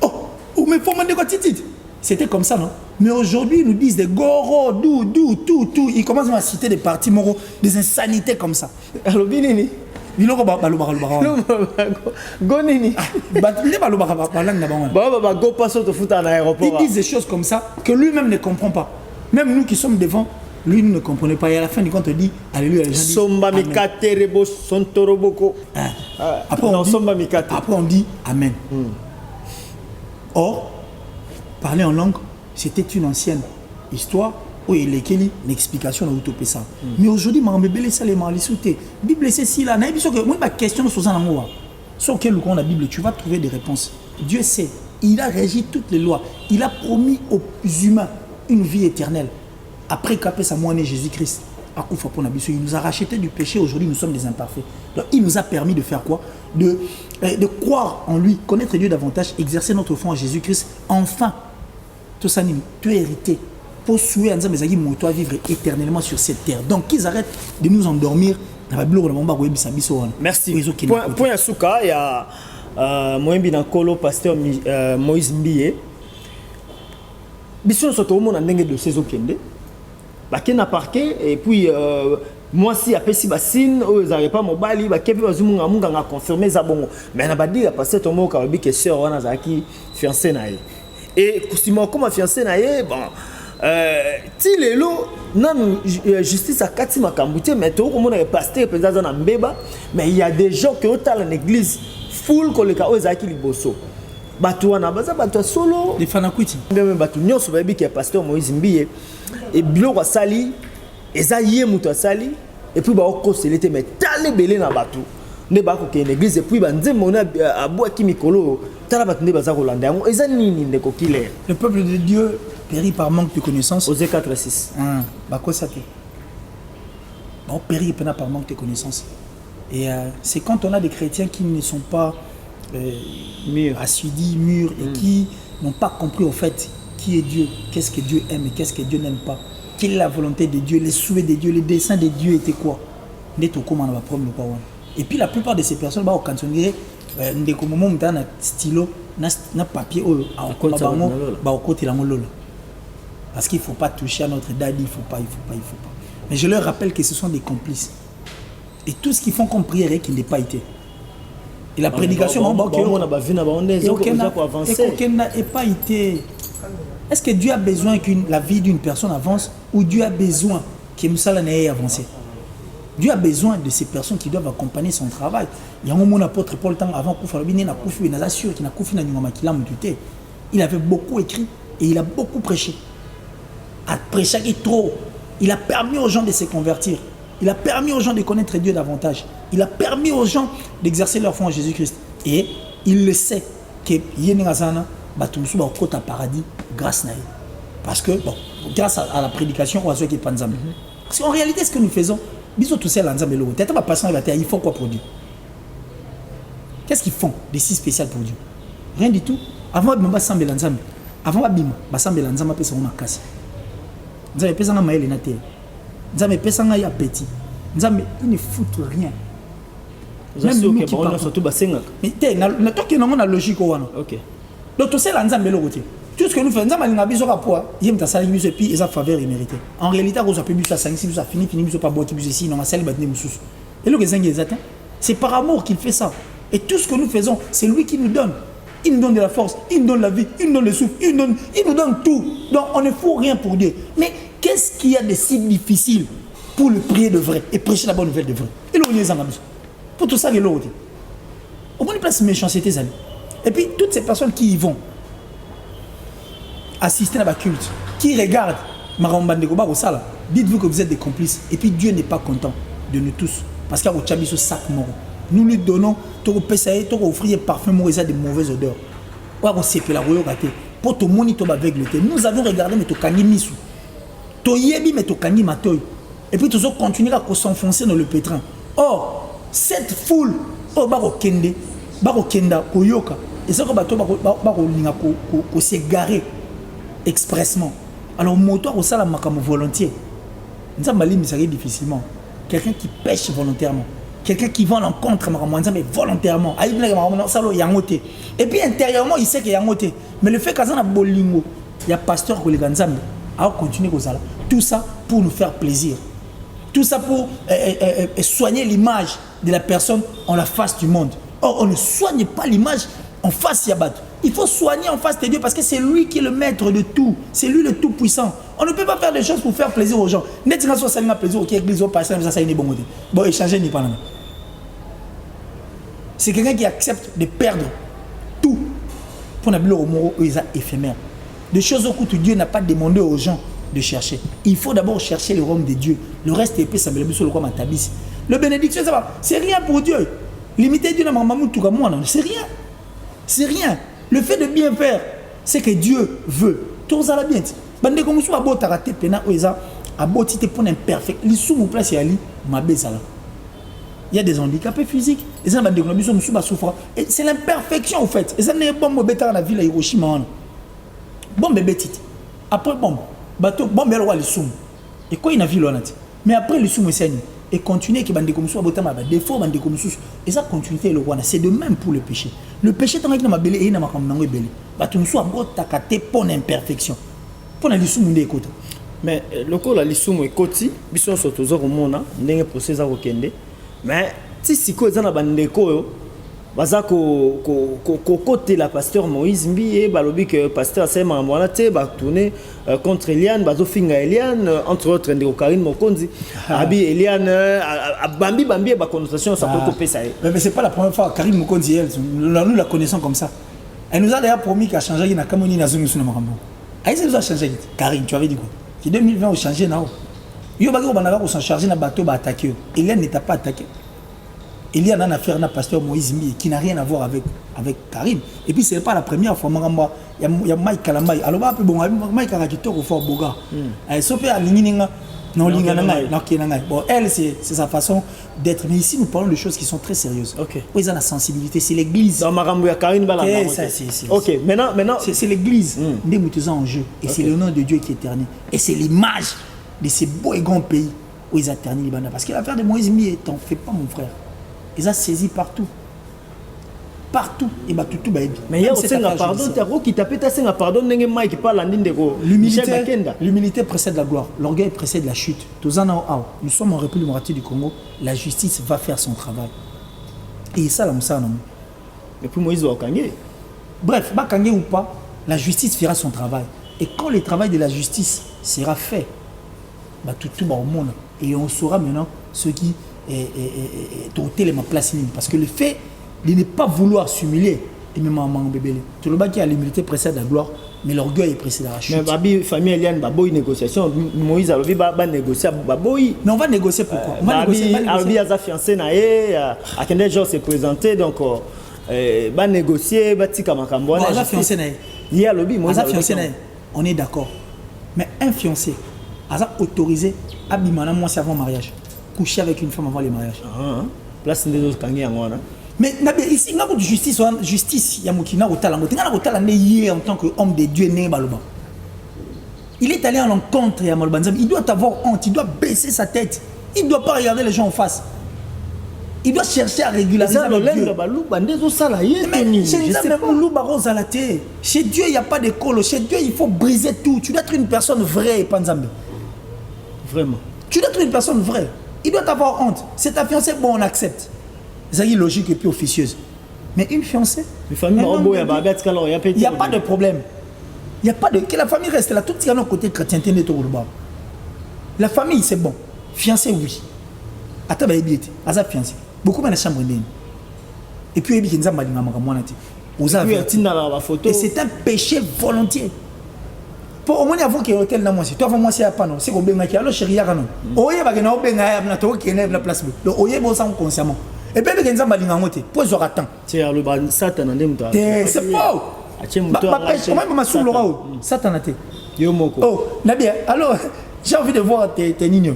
Oh, mais faut demander quoi titit. C'était comme ça non. Mais aujourd'hui ils nous disent des goro tout. Ils commencent à citer des partis moraux, des insanités comme ça. Alors binini. Ils disent des choses comme ça que lui-même ne comprend pas. Même nous qui sommes devant, lui ne comprenait pas. Et à la fin du compte, on dit Alléluia. Après, on dit Amen. Or, parler en langue, c'était une ancienne histoire. Oui, l'explication de l'utopie. Mais aujourd'hui, je vais vous dire que la Bible c'est si là. Moi, ma question sur quelle la Bible, tu vas trouver des réponses. Dieu sait, il a régi toutes les lois. Il a promis aux humains une vie éternelle. Après qu'après sa moine Jésus-Christ, il nous a racheté du péché. Aujourd'hui, nous sommes des imparfaits. Donc, il nous a permis de faire quoi? De croire en lui, connaître Dieu davantage, exercer notre foi en Jésus-Christ. Enfin, tout ça, tu es hérité. Pour souhaiter à nous vivre éternellement sur cette terre. Donc qu'ils arrêtent de nous endormir. Merci. Point à Souka, il y a Moïmbi Nankolo, pasteur Moïse Mbie. Bisson soto mon andenge de ces okende. Bakena parquet et puis moi si après si basine aux n'avaient pas mobile bakebi bazumunga munga nga confirmer za bongo. Mais na badi passer ton mot karobi que sœur wana zaki fiancé nae. Et kusimo comme fiancé nae bon ti lelo non justice à kati makambouté mais to comme on est pasteur peut-être dans mbeba mais il y a des gens qui ont dans l'église full koleka ozaki liboso batu wana baza batu solo les fanakuiti même batu nyonso babi qui est pasteur Moïse Mbie et biloko sali eza yé muto sali et puis ba okoselete mais tale belé na batu ne ba ko ke l'église et puis ba nzembo na abwa ki mikolo tala batu ne baza kolanda yango eza nini ndeko kile le peuple de Dieu périt par manque de connaissances. Osée 4:6. Bah quoi ça fait? On périt par manque de connaissances. Et c'est quand on a des chrétiens qui ne sont pas assidus, mûrs et qui n'ont pas compris au fait qui est Dieu, qu'est-ce que Dieu aime et qu'est-ce que Dieu n'aime pas, quelle est la volonté de Dieu, les souhaits de Dieu, les desseins de Dieu étaient quoi? Et puis la plupart de ces personnes, bah, quand on dirait, ndeko moment où un stylo, na papier, au côté la molola. Parce qu'il ne faut pas toucher à notre daddy, il ne faut pas. Mais je leur rappelle que ce sont des complices. Et tout ce qu'ils font comme prière est qu'il n'ait pas été. Et la prédication, n'a pas été. Est-ce que Dieu a besoin que la vie d'une personne avance ou Dieu a besoin que Moussala n'ait avancé? Dieu a besoin de ces personnes qui doivent accompagner son travail. Il y a un moment où l'apôtre Paul, avant il avait beaucoup écrit et il a beaucoup prêché. A prêché trop. Il a permis aux gens de se convertir. Il a permis aux gens de connaître Dieu davantage. Il a permis aux gens d'exercer leur foi en Jésus-Christ. Et il le sait que Yenengazana va tout au côté paradis grâce à lui. Parce que, bon, grâce à la prédication, on va se faire Panzamé. Parce qu'en réalité, ce que nous faisons, bisous tout seul, il faut quoi pour Dieu? Qu'est-ce qu'ils font de si spécial pour Dieu? Rien du tout. Avant, il y a un avant, il y a un Nzambe pesa nga maele na terre. Nzambe pesa nga ya petit. Nzambe il ne fout rien. Même nous qui parlons surtout basenga. Mais té na toki na ngona logique wana. OK. Donc tout ça Nzambe lo côté. Tout ce que nous faisons Nzambe linga biso ka poa, yem ta sali biso et puis esa faveur immérité. En réalité on a pu biso 5 6 biso fini biso pas boîte biso ici non ma sali batne mususu. Et le kezangi ezata. C'est par amour qu'il fait ça. Et tout ce que nous faisons, c'est lui qui nous donne. Il nous donne de la force, il nous donne la vie, il nous donne le souffle, il nous donne tout. Donc on ne fout rien pour Dieu. Mais qu'est-ce qu'il y a de si difficile pour le prier de vrai et prêcher la bonne nouvelle de vrai? Et pour tout ça, il y a l'autre. Au moins, il place méchanceté. Et puis, toutes ces personnes qui y vont assister à la culte, qui regardent, dites-vous que vous êtes des complices. Et puis, Dieu n'est pas content de nous tous. Parce qu'il y a un chabiso sac mort. Nous lui donnons, tu peux offrir parfum de mauvaises odeurs. Pour tout le monde, nous avons regardé, mais tu as mis et puis toujours continuer à s'enfoncer dans le pétrin. Or, cette foule, et ça va s'égarer expressement. Alors, moto ça la makamo volontiers. Nous avons difficilement. Quelqu'un qui pêche volontairement. Quelqu'un qui va en l'encontre mais volontairement. Et puis intérieurement, il sait qu'il y a un côté. Mais le fait qu'il y a un bolingo, il y a pasteur qui a continué comme ça. Tout ça pour nous faire plaisir. Tout ça pour soigner l'image de la personne en la face du monde. Or, on ne soigne pas l'image en face Yabat. Il faut soigner en face de Dieu parce que c'est lui qui est le maître de tout. C'est lui le tout-puissant. On ne peut pas faire des choses pour faire plaisir aux gens. Bon, échanger n'est pas là. C'est quelqu'un qui accepte de perdre tout pour n'abler au mot éphémère. Des choses que Dieu n'a pas demandé aux gens de chercher. Il faut d'abord chercher le royaume de Dieu. Le reste est sur le roi Matabis. Le bénédiction, c'est rien pour Dieu. Limiter Dieu dans ma maman, c'est rien. C'est rien. Le fait de bien faire, c'est que Dieu veut. Tout ça la bien. Bande comme ça, abot taraté pena oeza, abot tite pour imperfect. Li sous vous place yali, ma bezala. Il y a des handicapés physiques. Et ça, c'est l'imperfection en fait. Et ça n'est pas bon bêta dans la ville à Hiroshima. Bon bébé tite. Après bon, bateau, bon bel roi les soum. Et quoi il a vu là? Mais après les soum enseigne. Et continuer qui bande comme ça, botama défaut bande comme ça. Et ça continuité le roi. C'est de même pour le péché. Le péché tant qu'il n'a pas belé et n'a pas comme nango belé. Bateau nous soit bot takate pour l'imperfection. Pour la soum ndé écoute. Mais le coup la soum écoute, bison surtout au monde, n'engé procès à okende. Mais si siko ezana bandeko yo baza ko côté la pasteur Moïse Mbi balobi que pasteur Sema Mwana te ba tourner contre Eliane bazo finga Eliane entre autres ndeko Karine Mokonzi abi Eliane bambi ba connotation ça peut couper ça. Mais c'est pas la première fois Karine Mokonzi elle nous la connaissons comme ça. Elle nous a d'ailleurs promis qu'à changer na kamoni na zungu suna makambo. Aïe ça nous a changé Karine tu avais dit quoi? Qui 2020 au changer nao. Yo bako banaka ko s'en charger na bateau ba attaquer. Eliane n'était pas attaqué. Il y a une affaire na pasteur Moïse Mbi qui n'a rien à voir avec Karim. Et puis c'est pas la première fois il y a Mike Kalamai. Alors bah bon Mike Karakito au fort Boga. Sopé à Lingininga non Lingananga bon elle c'est sa façon d'être mais ici nous parlons de choses qui sont très sérieuses. OK. Ils ont la sensibilité, c'est l'église. Dans Marambo ya Karim Bala. OK, maintenant c'est l'église des moutons en jeu et c'est le nom de Dieu qui est éternel et c'est l'image de ces beaux et grands pays où ils éternels Libana parce que l'affaire de Moïse Mbi t'en fais pas mon frère. ils ont saisi partout. Partout. Et bah tout bah mais il y a aussi un pardon, qui t'a pété un pardon, n'est pas qui parle en indégo. L'humilité précède la gloire, l'orgueil précède la chute. Nous sommes en République démocratique du Congo, la justice va faire son travail. Et ça, là, ça, non. Et puis Moïse va Kangé. Bref, bah Kangé ou pas, la justice fera son travail. Et quand le travail de la justice sera fait, bah tout va au monde. Et on saura maintenant ce qui est ôté ma place ligne. Parce que le fait de ne pas vouloir s'humilier, et même en bébé, tout le monde qui a l'humilité précède la gloire, mais l'orgueil précède la chute. Mais Babi, famille Eliane, Baboy, négociation, Moïse a va négocier, Baboy. Mais on va négocier pourquoi? On va négocier. Babi a fiancé, à quel jour s'est présenté, donc va négocier, va tika makambo. On a fiancé, il y a lobby, Moïse a fiancé, on est d'accord. Mais un fiancé, a autorisé à bimana moi avant mariage, coucher avec une femme avant le mariage. Place des autres kangé en mais ici, il y a justice, justice, il y a Mokina Otala. Mokina Otala n'est hier en tant qu'homme de Dieu né Baloba. Il est allé à l'encontre de Malobanzam. Il doit avoir honte, il doit baisser sa tête. Il ne doit pas regarder les gens en face. Il doit chercher à régulariser Dieu. Chez Dieu, il n'y a pas de colo. Chez Dieu, il faut briser tout. Tu dois être une personne vraie, Panzambe. Vraiment. Tu dois être une personne vraie. Il doit avoir honte. C'est ta fiancée, bon, on accepte. C'est logique et puis officieuse. Mais une fiancée, il n'y a pas de problème. Il n'y a pas de... Que la famille reste là, tout est côté chrétien. La famille, c'est bon. Fiancé, oui. Attends, il y a fiancé. Beaucoup de chambre. Et puis, il y a et c'est un péché volontiers. Pour au moins avoir que hôtel na moi si toi avant moi c'est pas non c'est qu'on benga ki alors chérie ya non oye ba ke na benga na to ke na place donc oye bon ça consciemment et puis que nzamba linga ngote pour zo attend c'est le ban satan ndé muto c'est faux comment ma sous l'ora satan até yo moko oh na bien alors j'ai envie de voir tes nigno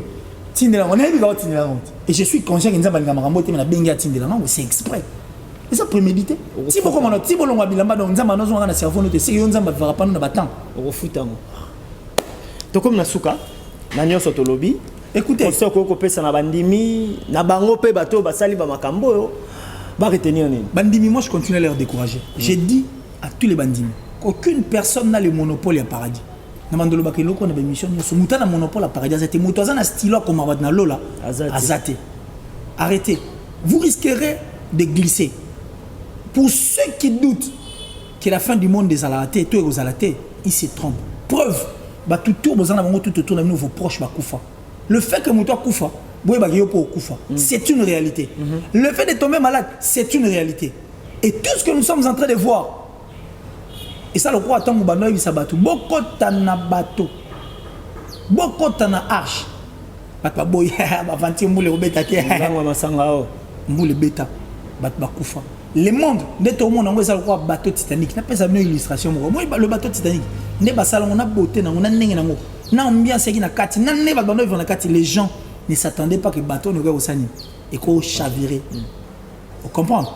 tindela on a vu quand tindela et je suis conscient que nzamba linga ngote mais na benga tindela non c'est exprès. Et ça prémédité. Si vous comment si vous l'on bilamba donc nzamba nozo na cerveau note c'est nzamba va pas na batang au futango to comme na suka na nyoso to lobby écoutez ça ko pesa na bandimi na bango pe bato basali ba makambo yo ba retenir nini bandimi moi je continue à leur décourager j'ai dit à tous les bandimi qu'aucune personne n'a le monopole à paradis na mandolo ba keloko na ba mission so muta na monopole à paradis azate muto azana stylo comme abad na lola azate arrêtez vous risquerez de glisser. Pour ceux qui doutent que la fin du monde des alatés, tout est aux alatés, ils se trompent. Preuve, bah tout autour de nous, vos proches, bah koufa. Le fait que toi koufa, c'est une réalité. Le fait de tomber malade, c'est une réalité. Et tout ce que nous sommes en train de voir, et ça le roi attend Moubanoï Bissabatou, beaucoup t'en a bateau, beaucoup t'en a arche. Bah boy, bah vantir moule au bêta, moule bêta, bah koufa. Le monde, dès tout le monde, on a le bateau Titanic. On a pas une illustration. Moi, le bateau Titanic, on a beauté, on a n'engue, on a ambiance qui na kati, na ne va dans le kati. Les gens ne s'attendaient pas que le bateau ne va au sani et qu'on chavirait. Vous comprenez?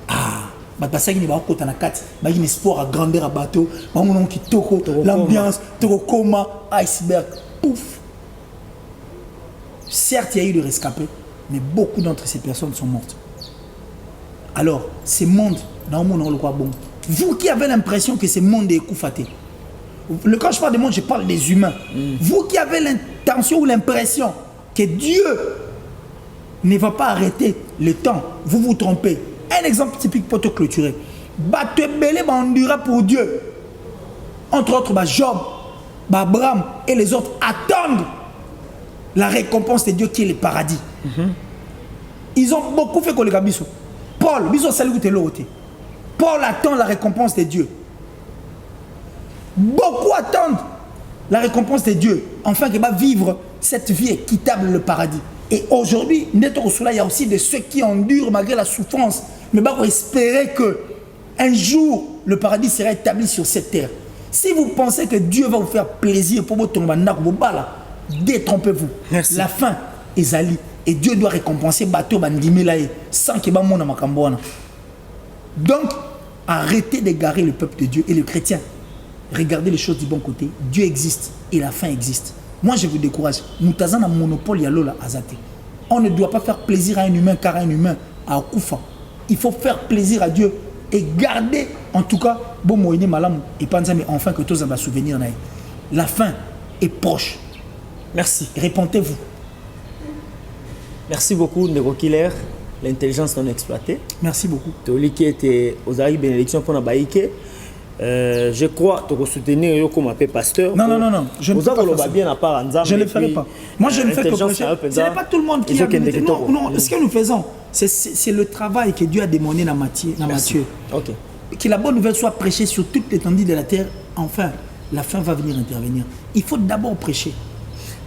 Ah, bateau ça qui ne va pas au na kati. Bah il y a un espoir à grandeur à bateau. Bah on qui toko l'ambiance, toko coma, iceberg, pouf. Certes, il y a eu des rescapés, mais beaucoup d'entre ces personnes sont mortes. Alors, ce monde, dans le monde, on le croit bon. Vous qui avez l'impression que ce monde est koufaté, quand je parle de monde, je parle des humains. Vous qui avez l'intention ou l'impression que Dieu ne va pas arrêter le temps, vous vous trompez. Un exemple typique pour te clôturer. Batebele bandura pour Dieu. Entre autres, Job, Abraham et les autres attendent la récompense de Dieu qui est le paradis. Ils ont beaucoup fait comme les Gabiso. Paul attend la récompense de Dieu. Beaucoup attendent la récompense de Dieu, afin qu'il va vivre cette vie équitable, le paradis. Et aujourd'hui, il y a aussi de ceux qui endurent malgré la souffrance, mais il faut espérer qu'un jour, le paradis sera établi sur cette terre. Si vous pensez que Dieu va vous faire plaisir pour vous tomber détrompez-vous. La fin est Zali. Et Dieu doit récompenser bateau bandimelaye sans qu'il y ait monde à Makambouana. Donc, arrêtez d'égarer le peuple de Dieu et les chrétiens. Regardez les choses du bon côté. Dieu existe et la fin existe. Moi, je vous décourage. Nous avons un monopole yalola azate. On ne doit pas faire plaisir à un humain car un humain à Koufa. Il faut faire plaisir à Dieu et garder, en tout cas, bon moïne malam et pas mais enfin que tous va souvenir. La fin est proche. Merci. Répondez-vous. Merci beaucoup, Ndeko Killer. L'intelligence non exploitée. Merci beaucoup. Toli qui était aux arrivées bénédiction pour Nabaïke. Je crois que tu soutenir comme un peu pasteur. Non. Je ne fais pas bien à part je ne le ferai pas. Moi, je ne fais que prêcher. Ce n'est pas tout le monde qui a dit. Non, ce que nous faisons, c'est le travail que Dieu a demandé dans Matthieu. Ok. Que la bonne nouvelle soit prêchée sur toute l'étendue de la terre. Enfin, la fin va venir intervenir. Il faut d'abord prêcher.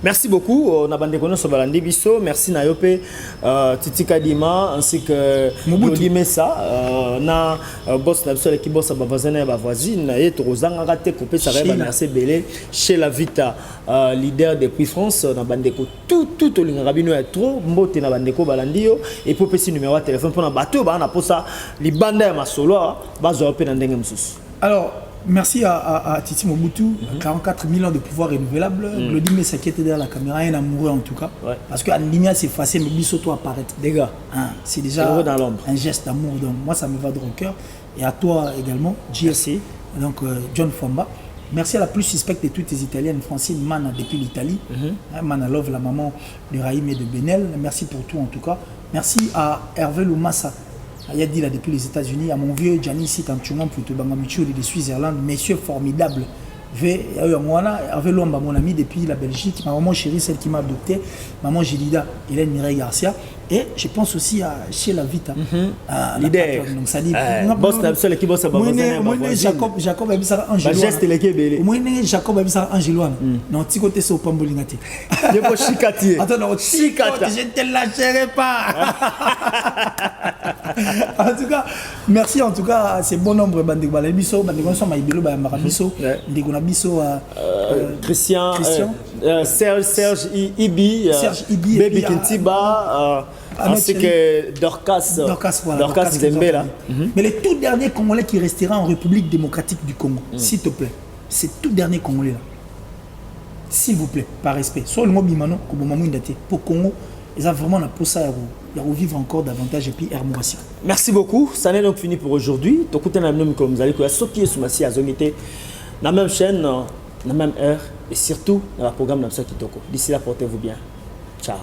Merci beaucoup. On a bandé kono so balandi biso. Merci Nayope, Titi Kadima ainsi que Lodi Messa. Na boss na biso l'équipe boss ba voisin ba voisine et tozanga raté couper ça va merci belé chez la Vita leader depuis France na bandé ko tout olinga rabino ya trop mbote na bandé ko balandi yo et pour petit numéro de téléphone pour na bateau ba na posa libanda ya masolo ba zo pe na ndenge msusu. Alors merci à Titi Mobutu, 44 000 ans de pouvoir renouvelable. Glody Messa qui était derrière la caméra, un amoureux en tout cas. Ouais. Parce qu'en lumière c'est facile, mais biso apparaître. Des gars, c'est déjà un geste d'amour. Donc moi ça me va droit au cœur. Et à toi également, JSC, donc John Famba. Merci à la plus suspecte de toutes les Italiennes, Francine Mana depuis l'Italie. Mana Love, la maman de Raïm et de Benel. Merci pour tout en tout cas. Merci à Hervé Loumassa. Il a dit là depuis les États-Unis, à mon vieux Gianni Sitanchuma pour te Bangamichu de Suisse-Irlande, messieurs formidables. Hervé Lomba, mon ami depuis la Belgique, ma maman chérie, celle qui m'a adopté, maman Gélida, Hélène Mireille Garcia. Et je pense aussi à chez la Vita. Leader. Donc ça dit. Boss la seule qui bosse à Jacob Abissara Angelo. Geste les kébélé. Moi Jacob Abissara Angelo. Non, petit côté c'est au Pambolingati. Je peux chicatier. Attends, non, chicate, je ne te lâcherai pas. En tout cas, merci en tout cas, c'est bon nombre de Balabiso, Bandegonso Maïbelo Bamarabiso, Degonabiso Christian Serge Ibi, Baby Kintiba. Ainsi que Dorcas Zembela. Mais les tout derniers Congolais qui restera en République démocratique du Congo, s'il te plaît, ces tout derniers Congolais là, s'il vous plaît, par respect, soit le mot Bimano, pour Congo, ils ont vraiment la ça à vivre encore davantage et puis Hermoissi. Merci beaucoup, ça n'est donc fini pour aujourd'hui. Tokouté na nom comme vous allez que Soki Soumasi a zomité la même chaîne, la même heure et surtout dans le programme d'Amsa Kitoko. D'ici là, portez-vous bien. Ciao.